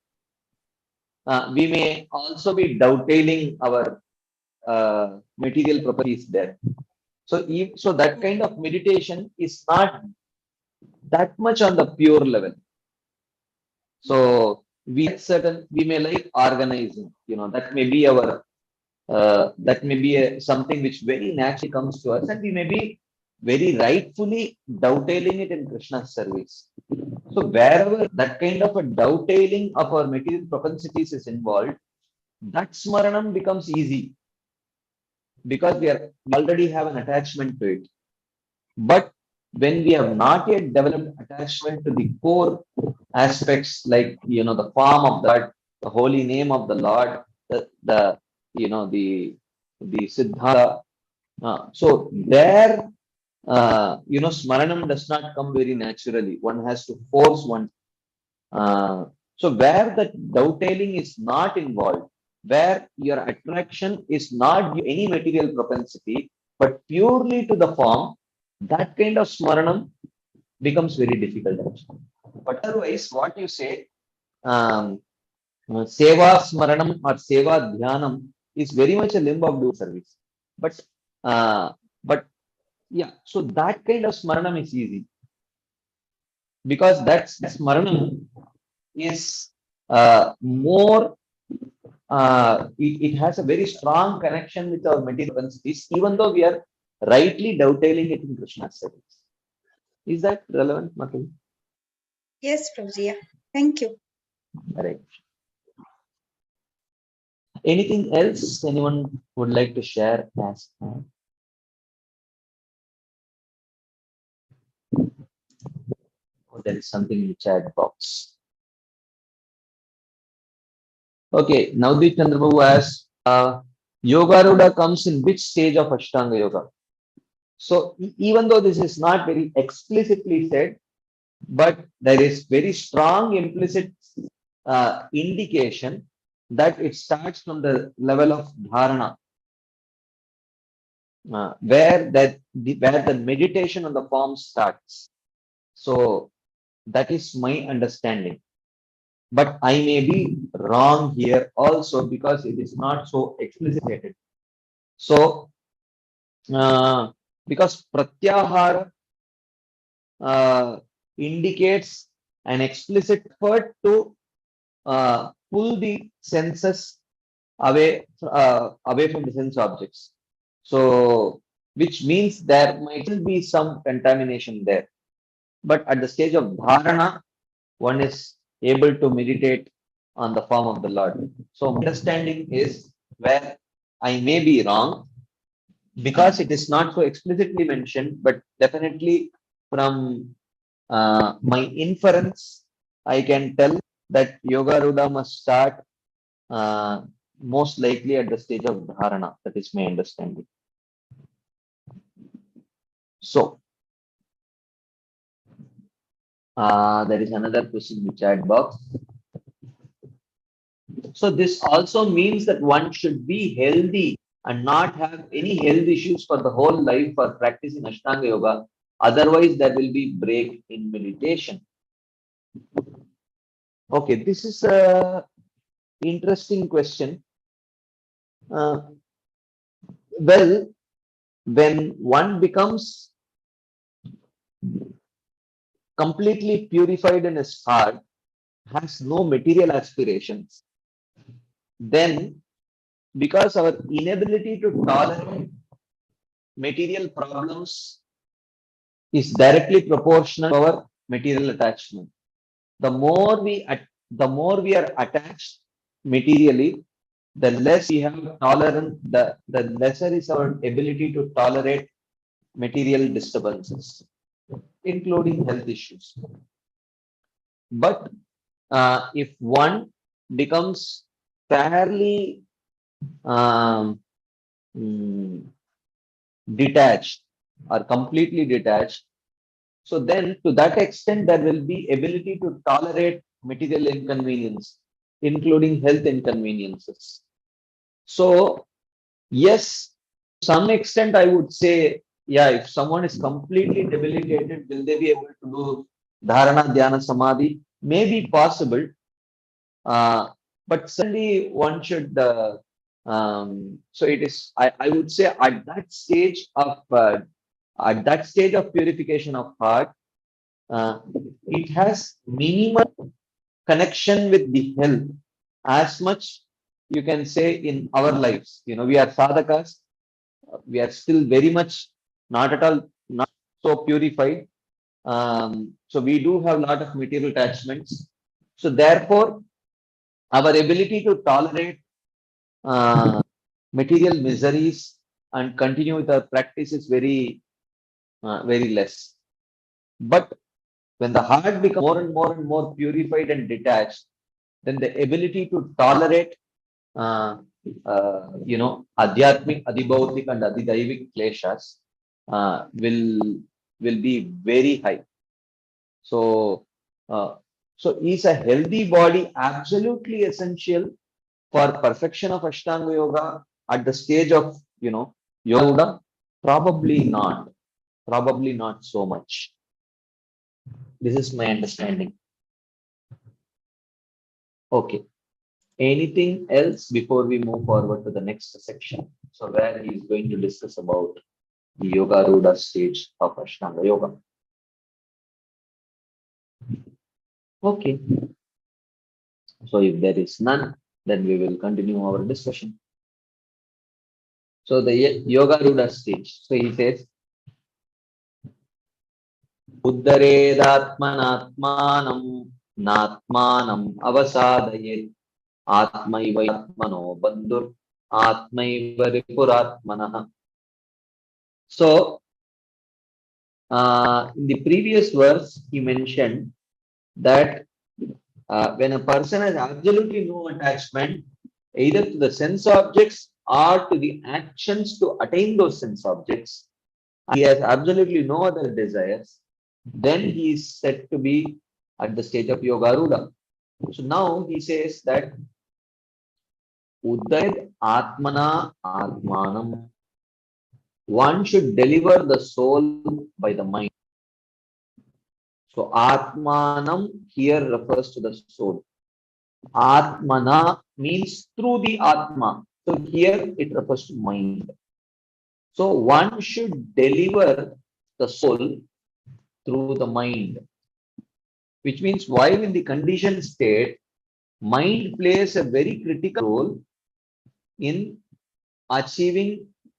we may also be dovetailing our material properties there. So that kind of meditation is not that much on the pure level. So we may like organizing, that may be our something which very naturally comes to us, and we may be very rightfully dovetailing it in Krishna's service. So wherever that kind of a dovetailing of our material propensities is involved, that smaranam becomes easy because we already have an attachment to it. But when we have not yet developed attachment to the core aspects, like the form of that, the holy name of the Lord, the the Siddhanta. So there, Smaranam does not come very naturally. One has to force one. So where that dovetailing is not involved, where your attraction is not any material propensity, but purely to the form, that kind of smaranam becomes very difficult actually. But otherwise, what you say, um, seva smaranam or seva dhyanam is very much a limb of do service. But but yeah, so that kind of smaranam is easy because that's smaranam is more. It has a very strong connection with our material propensities, even though we are rightly dovetailing it in Krishna's service. Is that relevant, Makil? Yes, Prabhuji. Yeah. Thank you. Right. Anything else anyone would like to share? As there is something in the chat box. Okay, Navdeep Chandrababu asks, Yogaruda comes in which stage of Ashtanga Yoga? So even though this is not very explicitly said, but there is very strong implicit indication that it starts from the level of dharana, where the meditation on the form starts. So that is my understanding, but I may be wrong here also because it is not so explicitated. So because pratyahara indicates an explicit effort to pull the senses away from the sense objects. So, which means there might still be some contamination there. But at the stage of dharana, one is able to meditate on the form of the Lord. So, understanding is where I may be wrong because it is not so explicitly mentioned, but definitely from my inference, I can tell that Yoga Ruda must start most likely at the stage of dharana. That is my understanding. So, there is another question in the chat box. So, this also means that one should be healthy and not have any health issues for the whole life for practicing Ashtanga Yoga. Otherwise, there will be break in meditation. Okay, this is a interesting question. Uh, well, when one becomes completely purified in his heart, has no material aspirations, then because our inability to tolerate material problems is directly proportional to our material attachment. The more the more we are attached materially, the less we have tolerance, the lesser is our ability to tolerate material disturbances, including health issues. But if one becomes fairly um, mm, detached or completely detached, so then to that extent there will be ability to tolerate material inconvenience, including health inconveniences. So yes, to some extent I would say, yeah, if someone is completely debilitated, will they be able to do dharana, dhyana, samadhi? Maybe possible, but certainly one should. So it is. I would say at that stage of purification of heart, it has minimal connection with the health as much you can say in our lives. You know, we are sadhakas, we are still very much not at all not so purified. So we do have a lot of material attachments. So therefore, our ability to tolerate uh, material miseries and continue with our practice is very less. But when the heart becomes more and more and more purified and detached, then the ability to tolerate, uh, adhyatmic, adibhautik, and adidaivik kleshas will be very high. So, so is a healthy body absolutely essential for perfection of Ashtanga Yoga at the stage of Yoga? Probably not. Probably not so much. This is my understanding. Okay. Anything else before we move forward to the next section? So where he is going to discuss about the Yoga Rudha stage of Ashtanga Yoga. Okay. So if there is none, then we will continue our discussion. So the Yoga Rudha stage. So he says, Uddharedatmanatmanam natmanam avasadayet atmaiva atmano bandhur atmaiva ripuratmanah. So in the previous verse, he mentioned that when a person has absolutely no attachment either to the sense objects or to the actions to attain those sense objects, he has absolutely no other desires, then he is said to be at the stage of Yoga Rudha. So now he says that Uddayat Atmana Atmanam. One should deliver the soul by the mind. So Atmanam here refers to the soul. Atmana means through the Atma. So here it refers to mind. So one should deliver the soul through the mind, which means while in the conditioned state, mind plays a very critical role in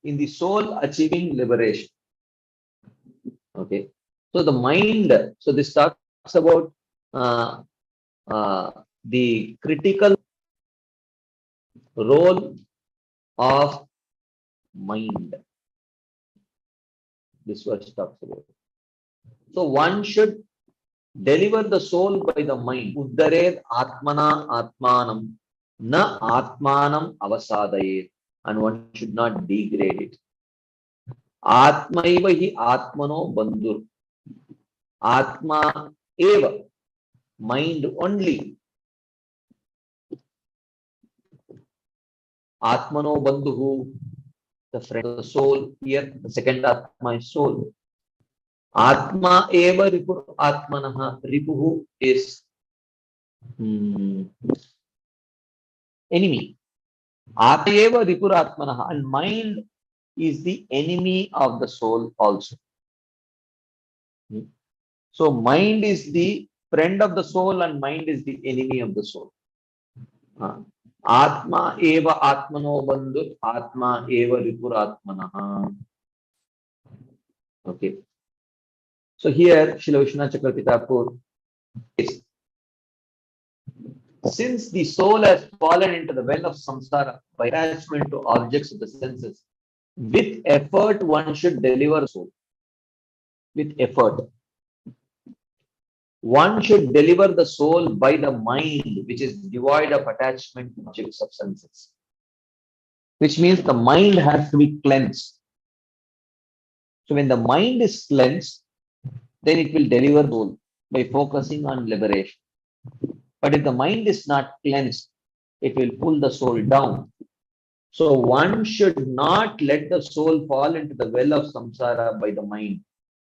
in the soul achieving liberation. Okay. So the mind, so this talks about uh, the critical role of mind. This verse talks about. So one should deliver the soul by the mind. Uddharet atmana atmanam na atmanam avasadayet. And one should not degrade it. Atmaiva hi atmano bandhur. Atma eva. Mind only. Atmano bandhu, the friend of the soul. Here, the second Atma is soul. Atma eva ripur atmanaha. Ripuhu is enemy. Atmayeva Ripuratmanaha, and mind is the enemy of the soul also. So mind is the friend of the soul and mind is the enemy of the soul. Atma eva atmano bandhu, atma eva ripuratmanaha. Okay. So here, Srila Vishwanath Chakravarti Thakur says, since the soul has fallen into the well of samsara by attachment to objects of the senses, with effort one should deliver the soul. With effort. One should deliver the soul by the mind, which is devoid of attachment to objects of senses. Which means the mind has to be cleansed. So when the mind is cleansed, then it will deliver the soul by focusing on liberation. But if the mind is not cleansed, it will pull the soul down. So one should not let the soul fall into the well of samsara by the mind,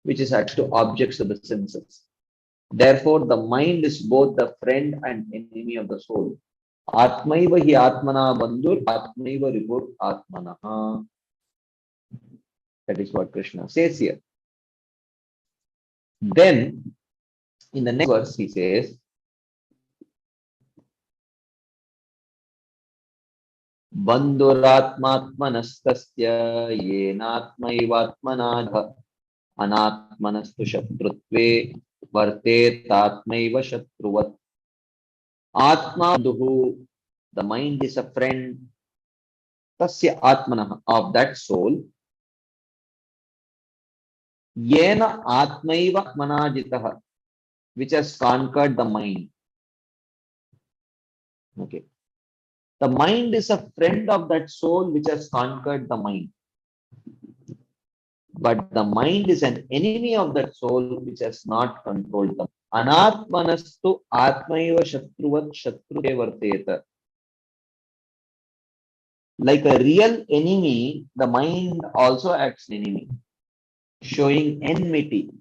which is attached to objects of the senses. Therefore, the mind is both the friend and enemy of the soul. Atmaiva hi atmana bandhur, atmaiva ripur atmanaha. That is what Krishna says here. Then, in the next verse, he says, Bandhuratmatmanastasya yenatmaivatmanadha anatmanastu shatrutve vartet atmaiva shatruvat. Atma bandhuhu, the mind is a friend, tasya atmanaha, of that soul. Yena atmaiva atmanajitaha, which has conquered the mind. Okay. The mind is a friend of that soul which has conquered the mind. But the mind is an enemy of that soul which has not controlled them. Anatmanastu atmaiva shatruvat shatrute varteta. Like a real enemy, the mind also acts enemy, showing enmity.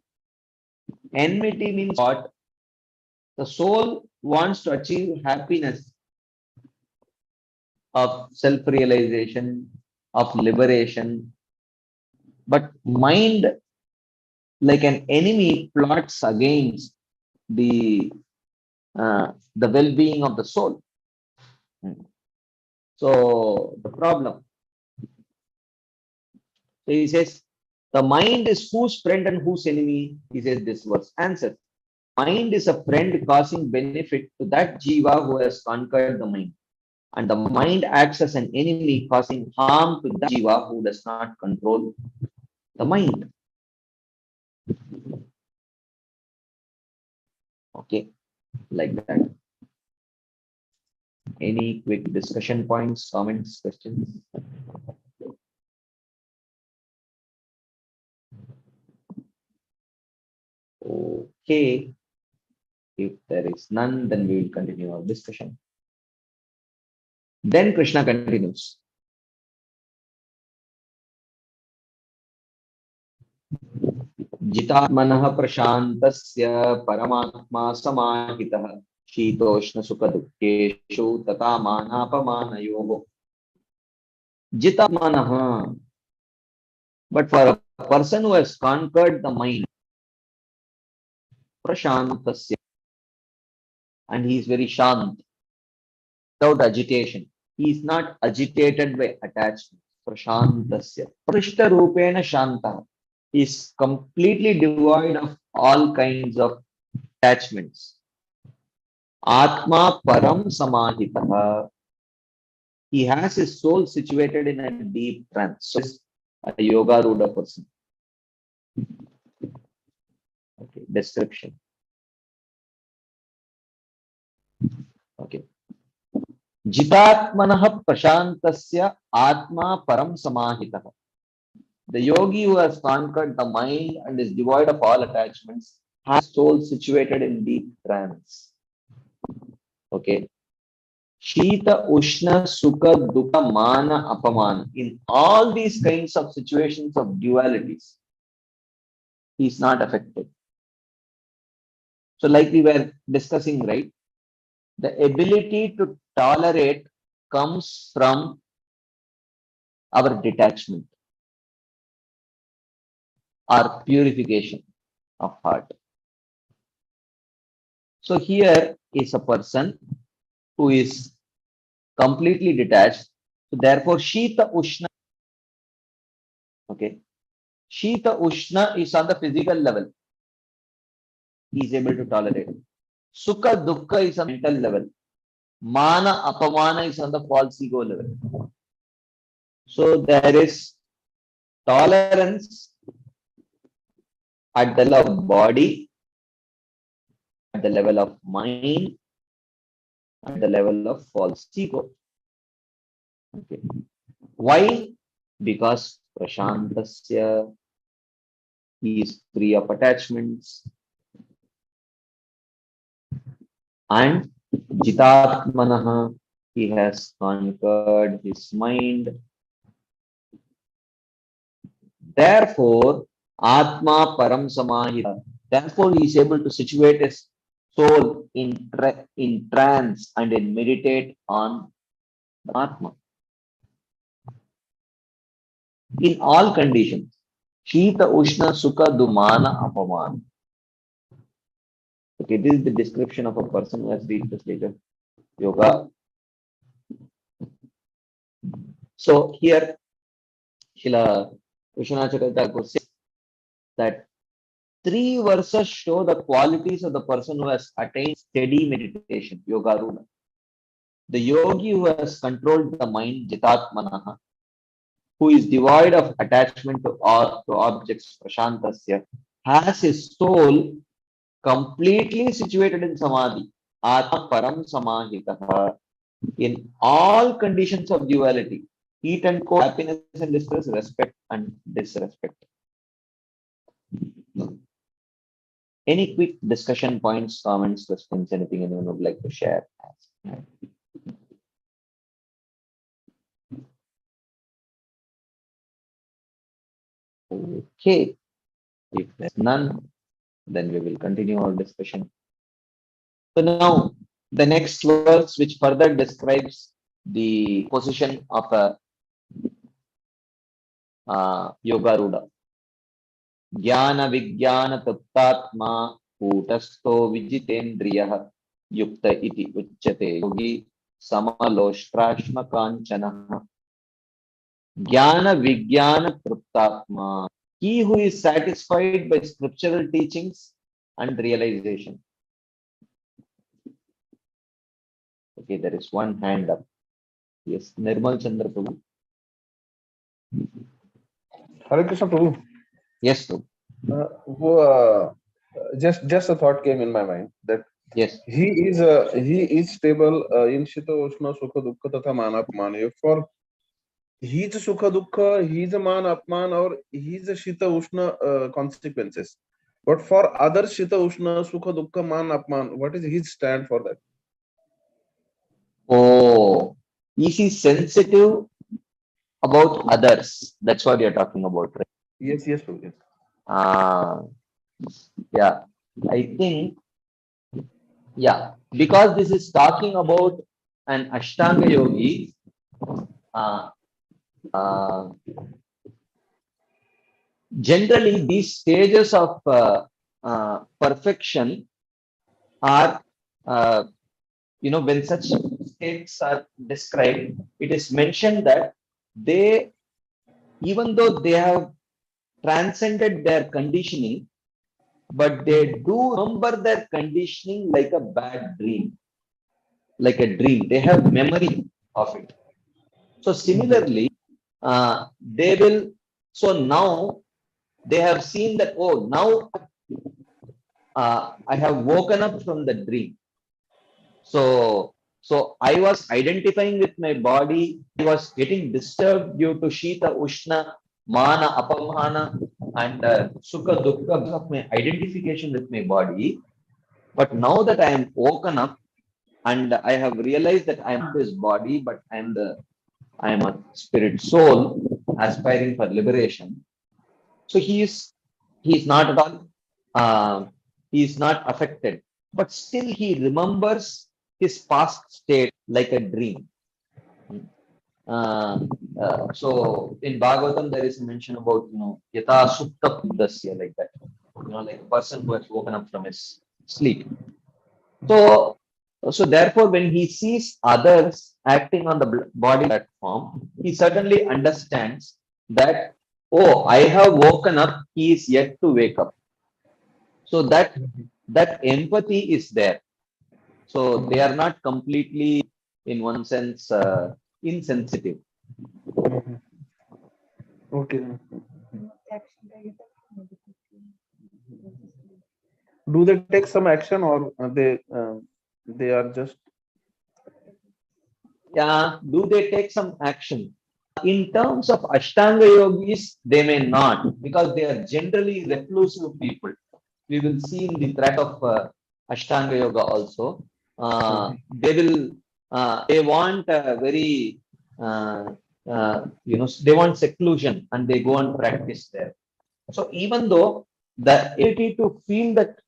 Enmity means what? The soul wants to achieve happiness of self-realization, of liberation. But mind, like an enemy, plots against the well-being of the soul. So the problem. So he says, the mind is whose friend and whose enemy? He says this verse. Answer. Mind is a friend causing benefit to that jiva who has conquered the mind. And the mind acts as an enemy causing harm to that jiva who does not control the mind. Okay, like that. Any quick discussion points, comments, questions? Okay. If there is none, then we will continue our discussion. Then Krishna continues. Jitatmanah prashantasya paramatma samahitah shitoshna sukha dukkheshu tata manapamanayoho. Jitatmanah. But for a person who has conquered the mind, prashantasya, and he is very shant, without agitation. He is not agitated by attachment. Prashantasya. Prishta rupena shanta. He is completely devoid of all kinds of attachments. Atma param samahitaha. He has his soul situated in a deep trance. So is a yoga ruda person. Okay, description. Okay. Jitatmanah prashantasya atma param samahitaha. The yogi who has conquered the mind and is devoid of all attachments has soul situated in deep trance. Okay. Shita, Ushna, Sukha, Dukkha, Mana, Apamana. In all these kinds of situations of dualities, he is not affected. So like we were discussing, right? The ability to tolerate comes from our detachment or purification of heart. So here is a person who is completely detached. So therefore, Shita Ushna, okay, Shita Ushna is on the physical level. He is able to tolerate. Sukha Dukkha is on mental level. Mana Apamana is on the false ego level. So there is tolerance at the level of body, at the level of mind, at the level of false ego. Okay. Why? Because Prashantasya, he is free of attachments, and Jitatmanaha, he has conquered his mind. Therefore, Atma Param Samahita. Therefore, he is able to situate his soul in trance and in meditate on the Atma. In all conditions, Shita Ushna Sukha Dumana Apamana. Okay, this is the description of a person who has reached the stage of yoga. So here, Srila Vishwanath Thakur says that 3 verses show the qualities of the person who has attained steady meditation, yoga runa. The yogi who has controlled the mind, Jitatmanaha, who is devoid of attachment to objects, Prashantasya, has his soul completely situated in Samadhi, Atma Param Samahitaha, in all conditions of duality, heat and cold, happiness and distress, respect and disrespect. Any quick discussion points, comments, questions, anything anyone would like to share? Okay, if there's none, then we will continue our discussion. So now, the next verse, which further describes the position of a Yogaruda. Jnana Vijnana Tattatma Kutasto Vijitendriya Yukta iti Uchyate Yogi Samaloshrashma Kanchana. Jnana Vijnana Tattatma. He who is satisfied by scriptural teachings and realization. Okay, there is one hand up. Yes, Nirmal Chandra Prabhu. Hare Krishna Prabhu. Yes, Prabhu. Just a thought came in my mind that Yes. he is stable in Shita Ushna Sukha Dukkha Tatha Mana Apmana. For he's Sukha Dukkha, he's a Man Apman, or he's a Shita Ushna consequences. But for other Shita Ushna Sukha Dukkha Man Apman, what is his stand for that? Oh, is he sensitive about others? That's what you're talking about, right? Yes, Prabhu. Yes. Yeah, I think, yeah, because this is talking about an Ashtanga yogi, generally these stages of perfection are, when such states are described, it is mentioned that they, even though they have transcended their conditioning, but they do remember their conditioning like a bad dream, like a dream. They have memory of it. So similarly, they will. So now they have seen that. Oh, now I have woken up from the dream. So I was identifying with my body. I was getting disturbed due to Shita, Ushna, Mana, Apamana, and Sukha, Dukkha of my identification with my body. But now that I am woken up and I have realized that I am this body, but I am a spirit soul aspiring for liberation. So he is not at all, he is not affected, but still he remembers his past state like a dream. Uh, so in Bhagavatam, there is a mention about, yata supta buddhasya, like that, like a person who has woken up from his sleep. So, therefore, when he sees others acting on the body platform, he certainly understands that, oh, I have woken up, he is yet to wake up. So that empathy is there. So they are not completely, in one sense, insensitive. Okay. Do they take some action, or they are just? Yeah, do they take some action? In terms of Ashtanga yogis, they may not, because they are generally reclusive people. We will see in the thread of Ashtanga yoga also. They want a very, they want seclusion, and they go and practice there. So even though the ability to feel that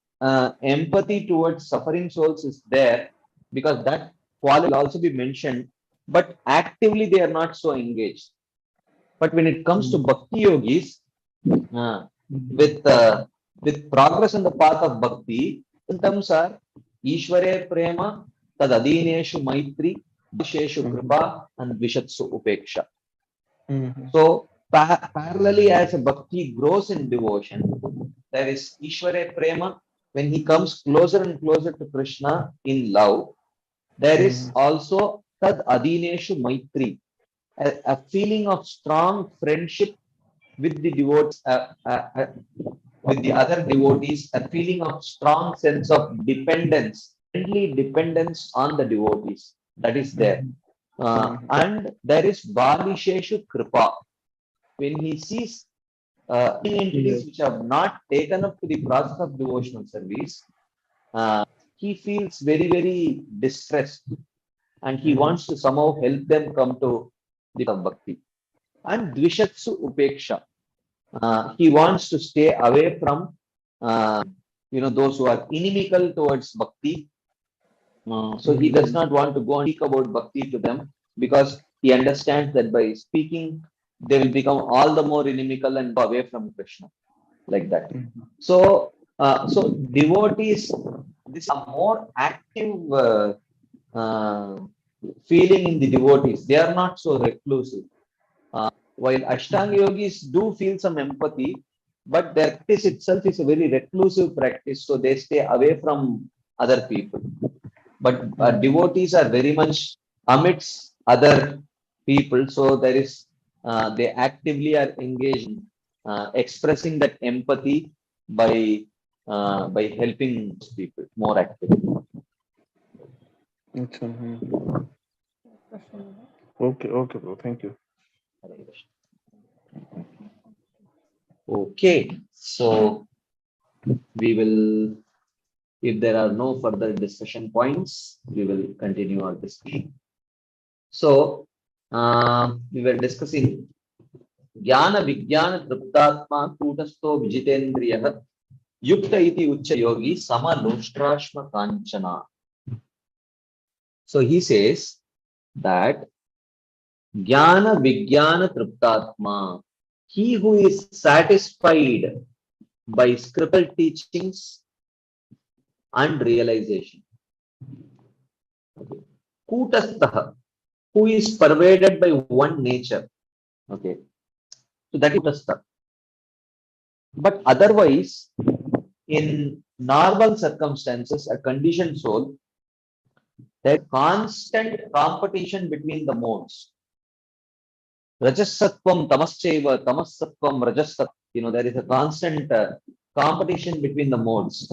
empathy towards suffering souls is there, because that quality will also be mentioned, but actively they are not so engaged. But when it comes to bhakti yogis, with progress on the path of bhakti, symptoms are Ishvare prema, tad adineshu maitri, visheshu kripa, and vishatsu upeksha. So parallelly, as a bhakti grows in devotion, there is Ishvare prema. When he comes closer and closer to Krishna in love, there is also tad adineshu maitri, a feeling of strong friendship with the devotees, with the other devotees, a feeling of strong sense of dependence, friendly dependence on the devotees. That is there. And there is Valisheshu Kripa. When he sees entities which have not taken up to the process of devotional service, he feels very, very distressed, and he wants to somehow help them come to the path of bhakti. And Dvishatsu Upeksha. He wants to stay away from those who are inimical towards bhakti. So he does not want to go and speak about bhakti to them, because he understands that by speaking they will become all the more inimical and go away from Krishna, like that. So devotees, this is a more active feeling in the devotees. They are not so reclusive. While Ashtanga yogis do feel some empathy, but their practice itself is a very reclusive practice, so they stay away from other people. But devotees are very much amidst other people, so there is they actively are engaged in expressing that empathy by helping people more actively. Okay, bro. Thank you. Okay, so we will, if there are no further discussion points, we will continue our discussion. So we were discussing Jnana Vijnana Triptatma Kutastho Vijitendriyah Yukta iti Ucha Yogi Sama Loshtrashma Kanchana. So he says that Jnana Vijnana Triptatma, he who is satisfied by scriptural teachings and realization. Kutastha, who is pervaded by one nature. Okay. So that is Kutastha. But otherwise, in normal circumstances, a conditioned soul, there is constant competition between the modes. Rajasattvam tamaschaiva, tamasattvam rajasattvam. There is a constant competition between the modes.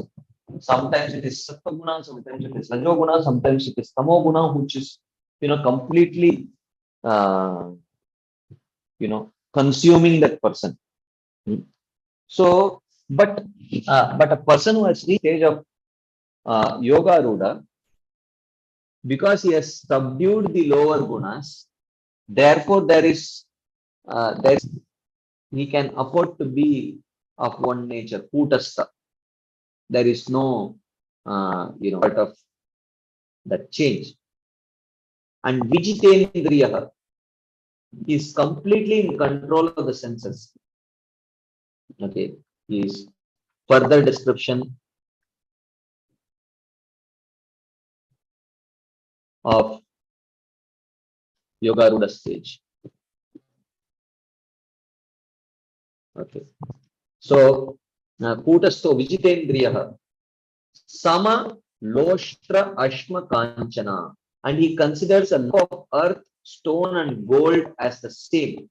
Sometimes it is sattva-guna, sometimes it is rajoguna, sometimes it is tamoguna, which is completely consuming that person. So, but a person who has reached the stage of yoga rudha, because he has subdued the lower gunas, therefore he can afford to be of one nature, kutastha. There is no part of that change. And Vijitendriya is completely in control of the senses. Okay, is further description of Yogaruda stage. Okay, so Kutasto Vijitendriya Sama Loshtra Ashma Kanchana, and he considers a lump of earth, stone, and gold as the same.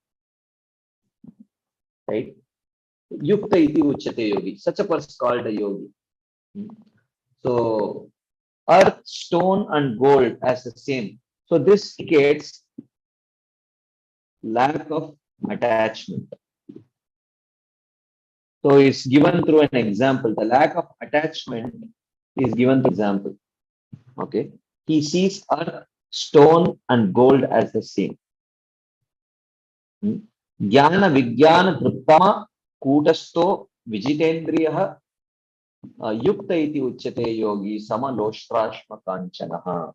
Right? Yukta iti uchate yogi. Such a person is called a yogi. So, earth, stone, and gold as the same. So, this indicates lack of attachment. So, it's given through an example. The lack of attachment is given through example. Okay. He sees earth, stone, and gold as the same. Jnana Vijnana Truttama Kutasto Vijitendriya Yukta iti uchate yogi Samaloshtrashma Kanchanaha.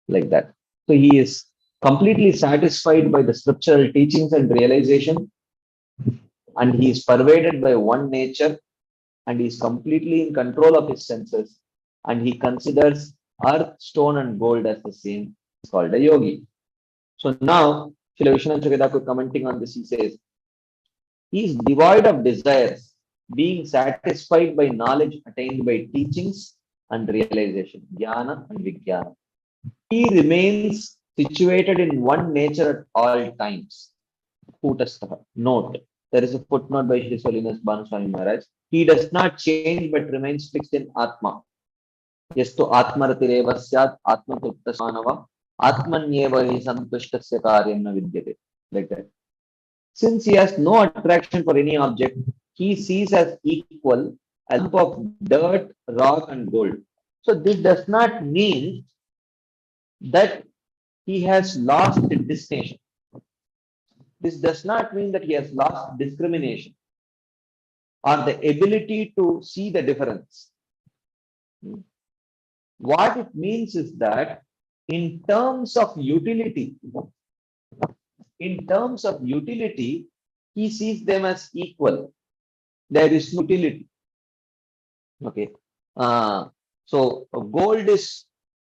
Like that. So he is completely satisfied by the scriptural teachings and realization, and he is pervaded by one nature, and he is completely in control of his senses, and he considers earth, stone, and gold as the same. It's called a yogi. So now, Srila Vishwanath Chakravarti commenting on this, he says, he is devoid of desires, being satisfied by knowledge attained by teachings and realization, jnana and vijnana. He remains situated in one nature at all times. Kutastaha. Note, there is a footnote by His Holiness Bhanuswami Maharaj. He does not change but remains fixed in Atma. Yastu Atmaratireva Syat Atma Tuttasmanava Atmanyeva hi santushtasya karyam na vidyate. Like that. Since he has no attraction for any object, he sees as equal a lump of dirt, rock, and gold. So this does not mean that he has lost distinction. This does not mean that he has lost discrimination or the ability to see the difference. What it means is that in terms of utility, he sees them as equal. There is utility. Okay. So gold is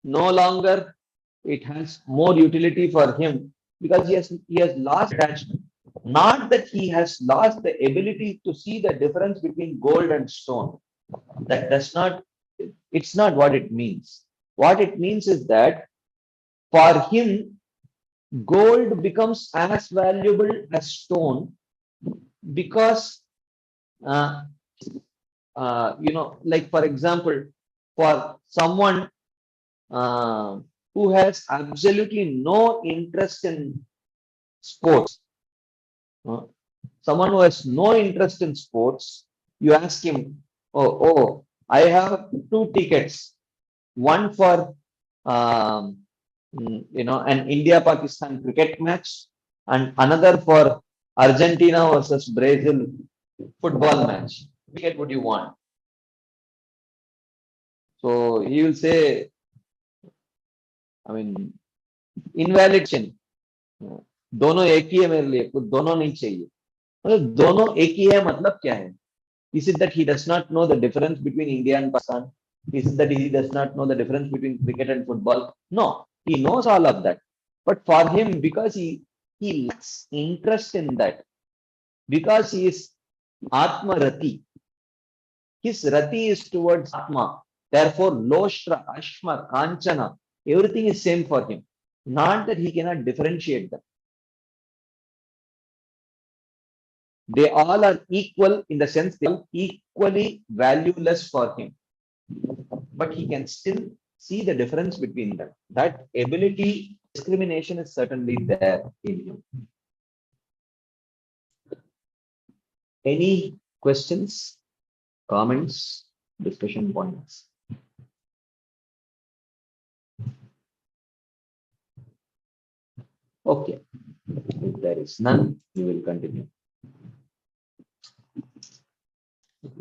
no longer, it has more utility for him because he has lost attachment. Not that he has lost the ability to see the difference between gold and stone. That does not, it's not what it means. What it means is that for him, gold becomes as valuable as stone because, like for example, for someone who has absolutely no interest in sports, someone who has no interest in sports, you ask him, oh, I have 2 tickets, one for an India-Pakistan cricket match, and another for Argentina versus Brazil football match. Which ticket would you want? So he will say, invalid chin. दोनों एक ही है मेरे लिए, कुछ दोनों नहीं चाहिए. मतलब दोनों एक ही है मतलब क्या है? Is it that he does not know the difference between India and Pakistan? Is it that he does not know the difference between cricket and football? No, he knows all of that. But for him, because he lacks interest in that, because he is Atma Rati, his Rati is towards Atma. Therefore, Loshtra, Ashma, Kanchana, everything is same for him. Not that he cannot differentiate them. They all are equal in the sense they are equally valueless for him. But he can still see the difference between them. That ability, discrimination is certainly there in him. Any questions, comments, discussion points? Okay. If there is none, we will continue.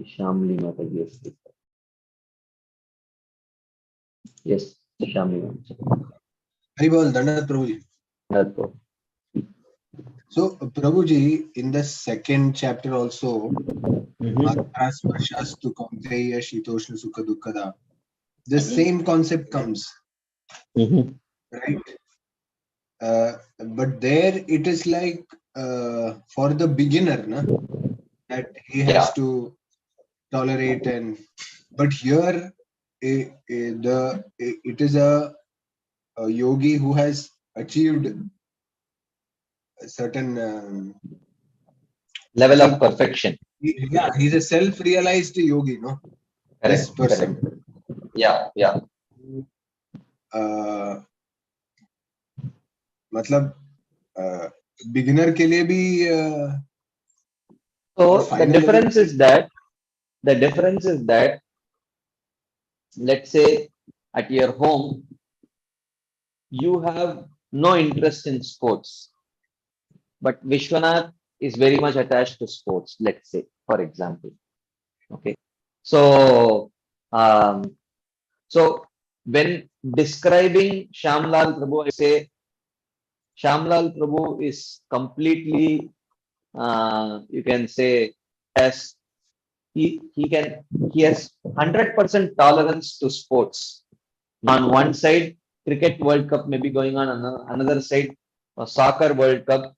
Shamli Mataji. Yes. Haribol, Dandavat Prabhuji. That's all. So, Prabhuji, in the second chapter also, Mhm. Matra Sparshas tu Kaunteya Shitoshna Sukha Dukkada, the same concept comes, Mhm. right? But there it is like for the beginner, na, that he has Yeah. to tolerate, and but here it is a yogi who has achieved a certain Level of matlab, perfection. yeah, he's a self-realized yogi, no, this Correct. person. Correct. Yeah. Yeah. मतलब beginner के लिए भी और So final level the difference is that, let's say at your home, you have no interest in sports, but Vishwanath is very much attached to sports, let's say, for example. Okay. So, um, so when describing Shamlal Prabhu, I say Shamlal Prabhu is completely, you can say, as he has 100% tolerance to sports. On one side, cricket World Cup may be going on another side, a soccer World Cup,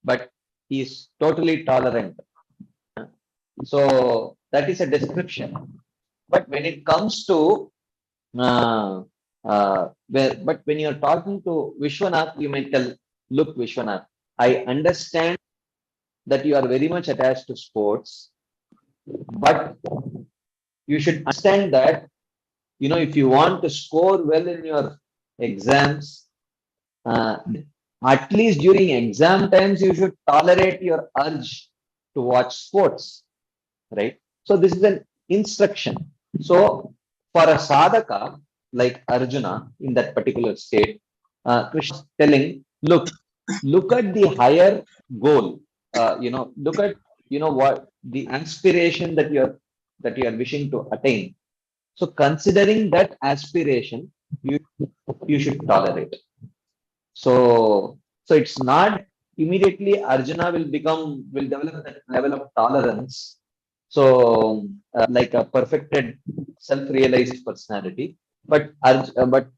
but he is totally tolerant. So that is a description. But when it comes to but when you're talking to Vishwanath, you may tell, look, Vishwanath, I understand that you are very much attached to sports, but you should understand that, if you want to score well in your exams, uh, at least during exam times, you should tolerate your urge to watch sports, right? So this is an instruction. So for a sadhaka like Arjuna in that particular state, Krishna is telling, look at the higher goal. Look at what the aspiration that you are wishing to attain. So considering that aspiration, you you should tolerate. So it's not immediately Arjuna will develop that level of tolerance. So like a perfected self-realized personality. But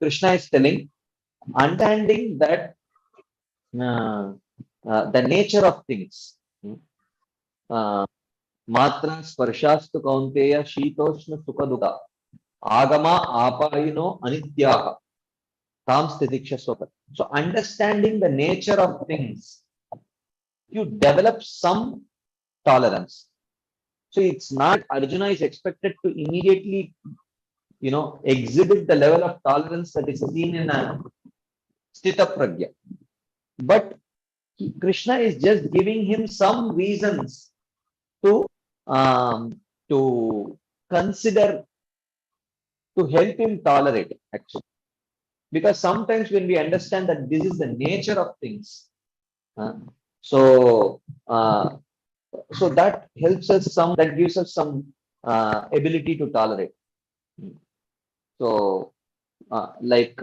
Krishna is telling, understanding that uh, the nature of things. Uh, Matra sparshastu kaunteya shitoshna sukha agama apayino anityaha tam stitiksha soka. So understanding the nature of things, you develop some tolerance. So it's not Arjuna is expected to immediately, exhibit the level of tolerance that is seen in a Sthita Pragya. But Krishna is just giving him some reasons to to consider, to help him tolerate, actually. Because sometimes when we understand that this is the nature of things, uh, so uh, so that helps us that gives us some ability to tolerate. So like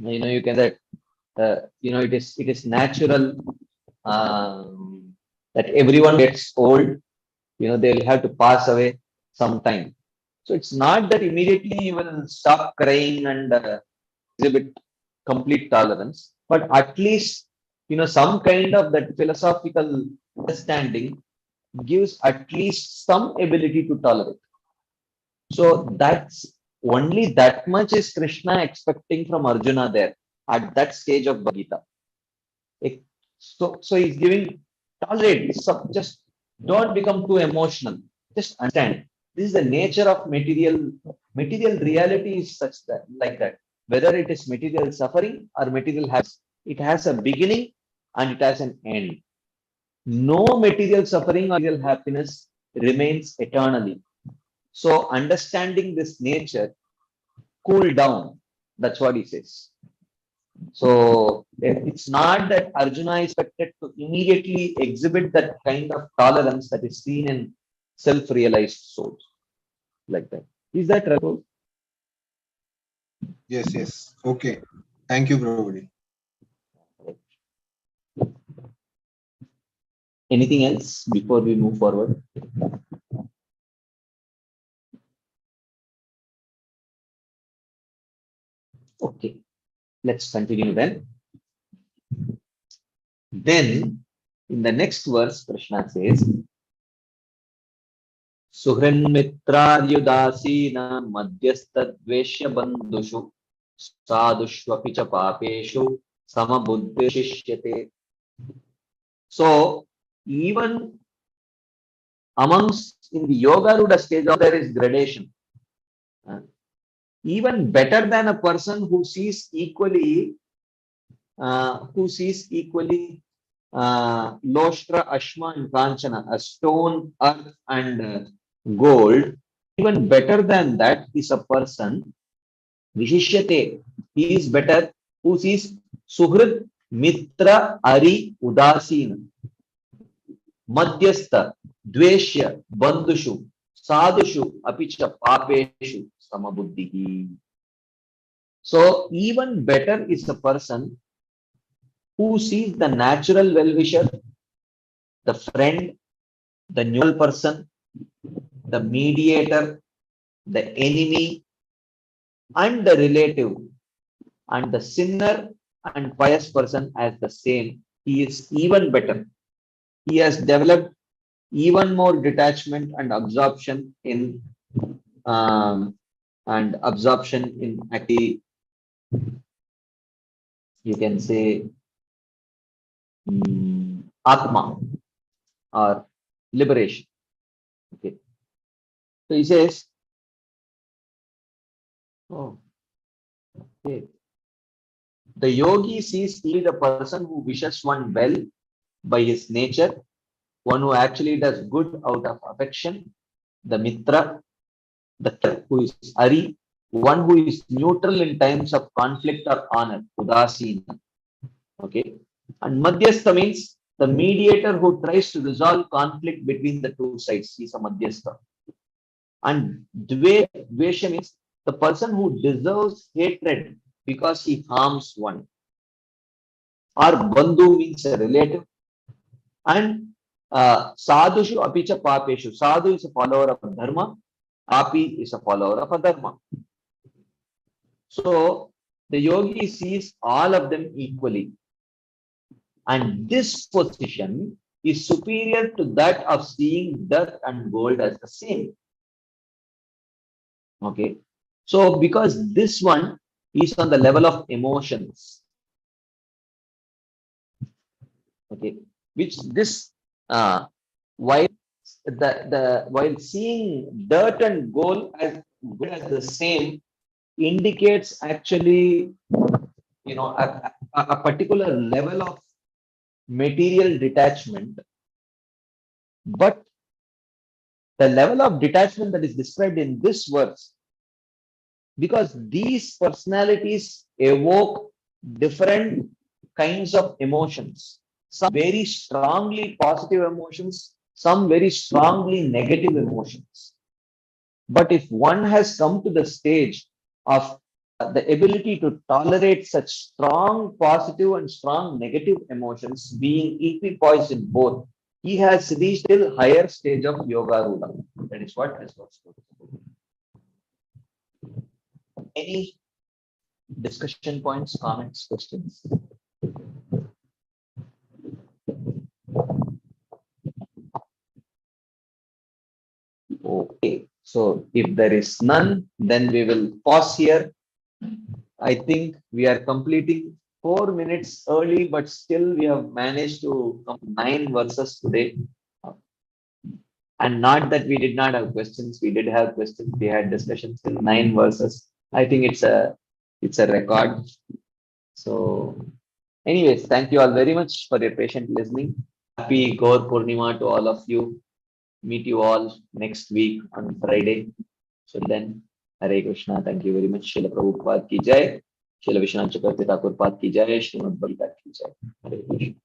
you can that it is natural, um, that everyone gets old, they'll have to pass away sometime. So it's not that immediately you will stop crying and exhibit complete tolerance, but at least some kind of that philosophical understanding gives at least some ability to tolerate. So that's only that much is Krishna expecting from Arjuna there at that stage of Bhagita. So he's giving, tolerate, just don't become too emotional. Just understand. This is the nature of material. Material reality is such that, like that. Whether it is material suffering or material happiness, it has a beginning and it has an end. No material suffering or material happiness remains eternally. So understanding this nature, cool down. That's what he says. So it's not that Arjuna is expected to immediately exhibit that kind of tolerance that is seen in self-realized souls, like that. Is that right? Yes. Okay. Thank you, Prabhuji. Anything else before we move forward? Okay, let's continue then. Then, in the next verse, Krishna says, Suhrinmitraryudasina madhyastadveshya bandhushu sadhushvapi cha papeshu samabuddhishyate. So, even amongst in the Yoga Ruda stage, there is gradation. Even better than a person who sees equally Loshtra, Ashma, and Kanchana, a stone, earth, and gold. Even better than that is a person, Vishishyate. He is better who sees Suhrit, Mitra, Ari, Udasina, Madhyastha, Dveshya, Bandhushu, Sadhushu, Apicha, Papeshu, Samabuddhihi. So, even better is a person who sees the natural well-wisher, the friend, the neutral person, the mediator, the enemy, and the relative, and the sinner and pious person as the same. He is even better. He has developed even more detachment and absorption in actually, you can say, Atma or liberation. Okay. So he says, oh, okay. The yogi sees he the person who wishes one well by his nature, one who actually does good out of affection, the mitra, the who is Ari, one who is neutral in times of conflict or honor, Udasina. Okay. And Madhyastha means the mediator who tries to resolve conflict between the two sides. He is a Madhyastha. And Dvesha means the person who deserves hatred because he harms one. Or Bandhu means a relative. And Sadhushu Apicha Papeshu. Sadhu is a follower of Dharma. Api is a follower of Adharma. So the yogi sees all of them equally. And this position is superior to that of seeing dirt and gold as the same. Okay. So because this one is on the level of emotions. Okay. Which this while while seeing dirt and gold as the same indicates actually, you know, a particular level of material detachment, but the level of detachment that is described in this verse, because these personalities evoke different kinds of emotions, some very strongly positive emotions, some very strongly negative emotions. But if one has come to the stage of the ability to tolerate such strong positive and strong negative emotions, being equipoised in both, he has reached a higher stage of yoga ruda. That is what this was. Any discussion points, comments, questions? Okay, so if there is none, then we will pause here. I think we are completing 4 minutes early, but still we have managed to come 9 verses today. And not that we did not have questions, we did have questions. We had discussions in 9 verses. I think it's a record. So, anyways, thank you all very much for your patient listening. Happy Gaur Purnima to all of you. Meet you all next week on Friday. So then, Hare Krishna. Thank you very much. Srila Prabhupada ki jai. Srila Vishwanath Chakravarti Thakur Pad ki jai. Srimad Bhagavad ki jai. Hare Krishna.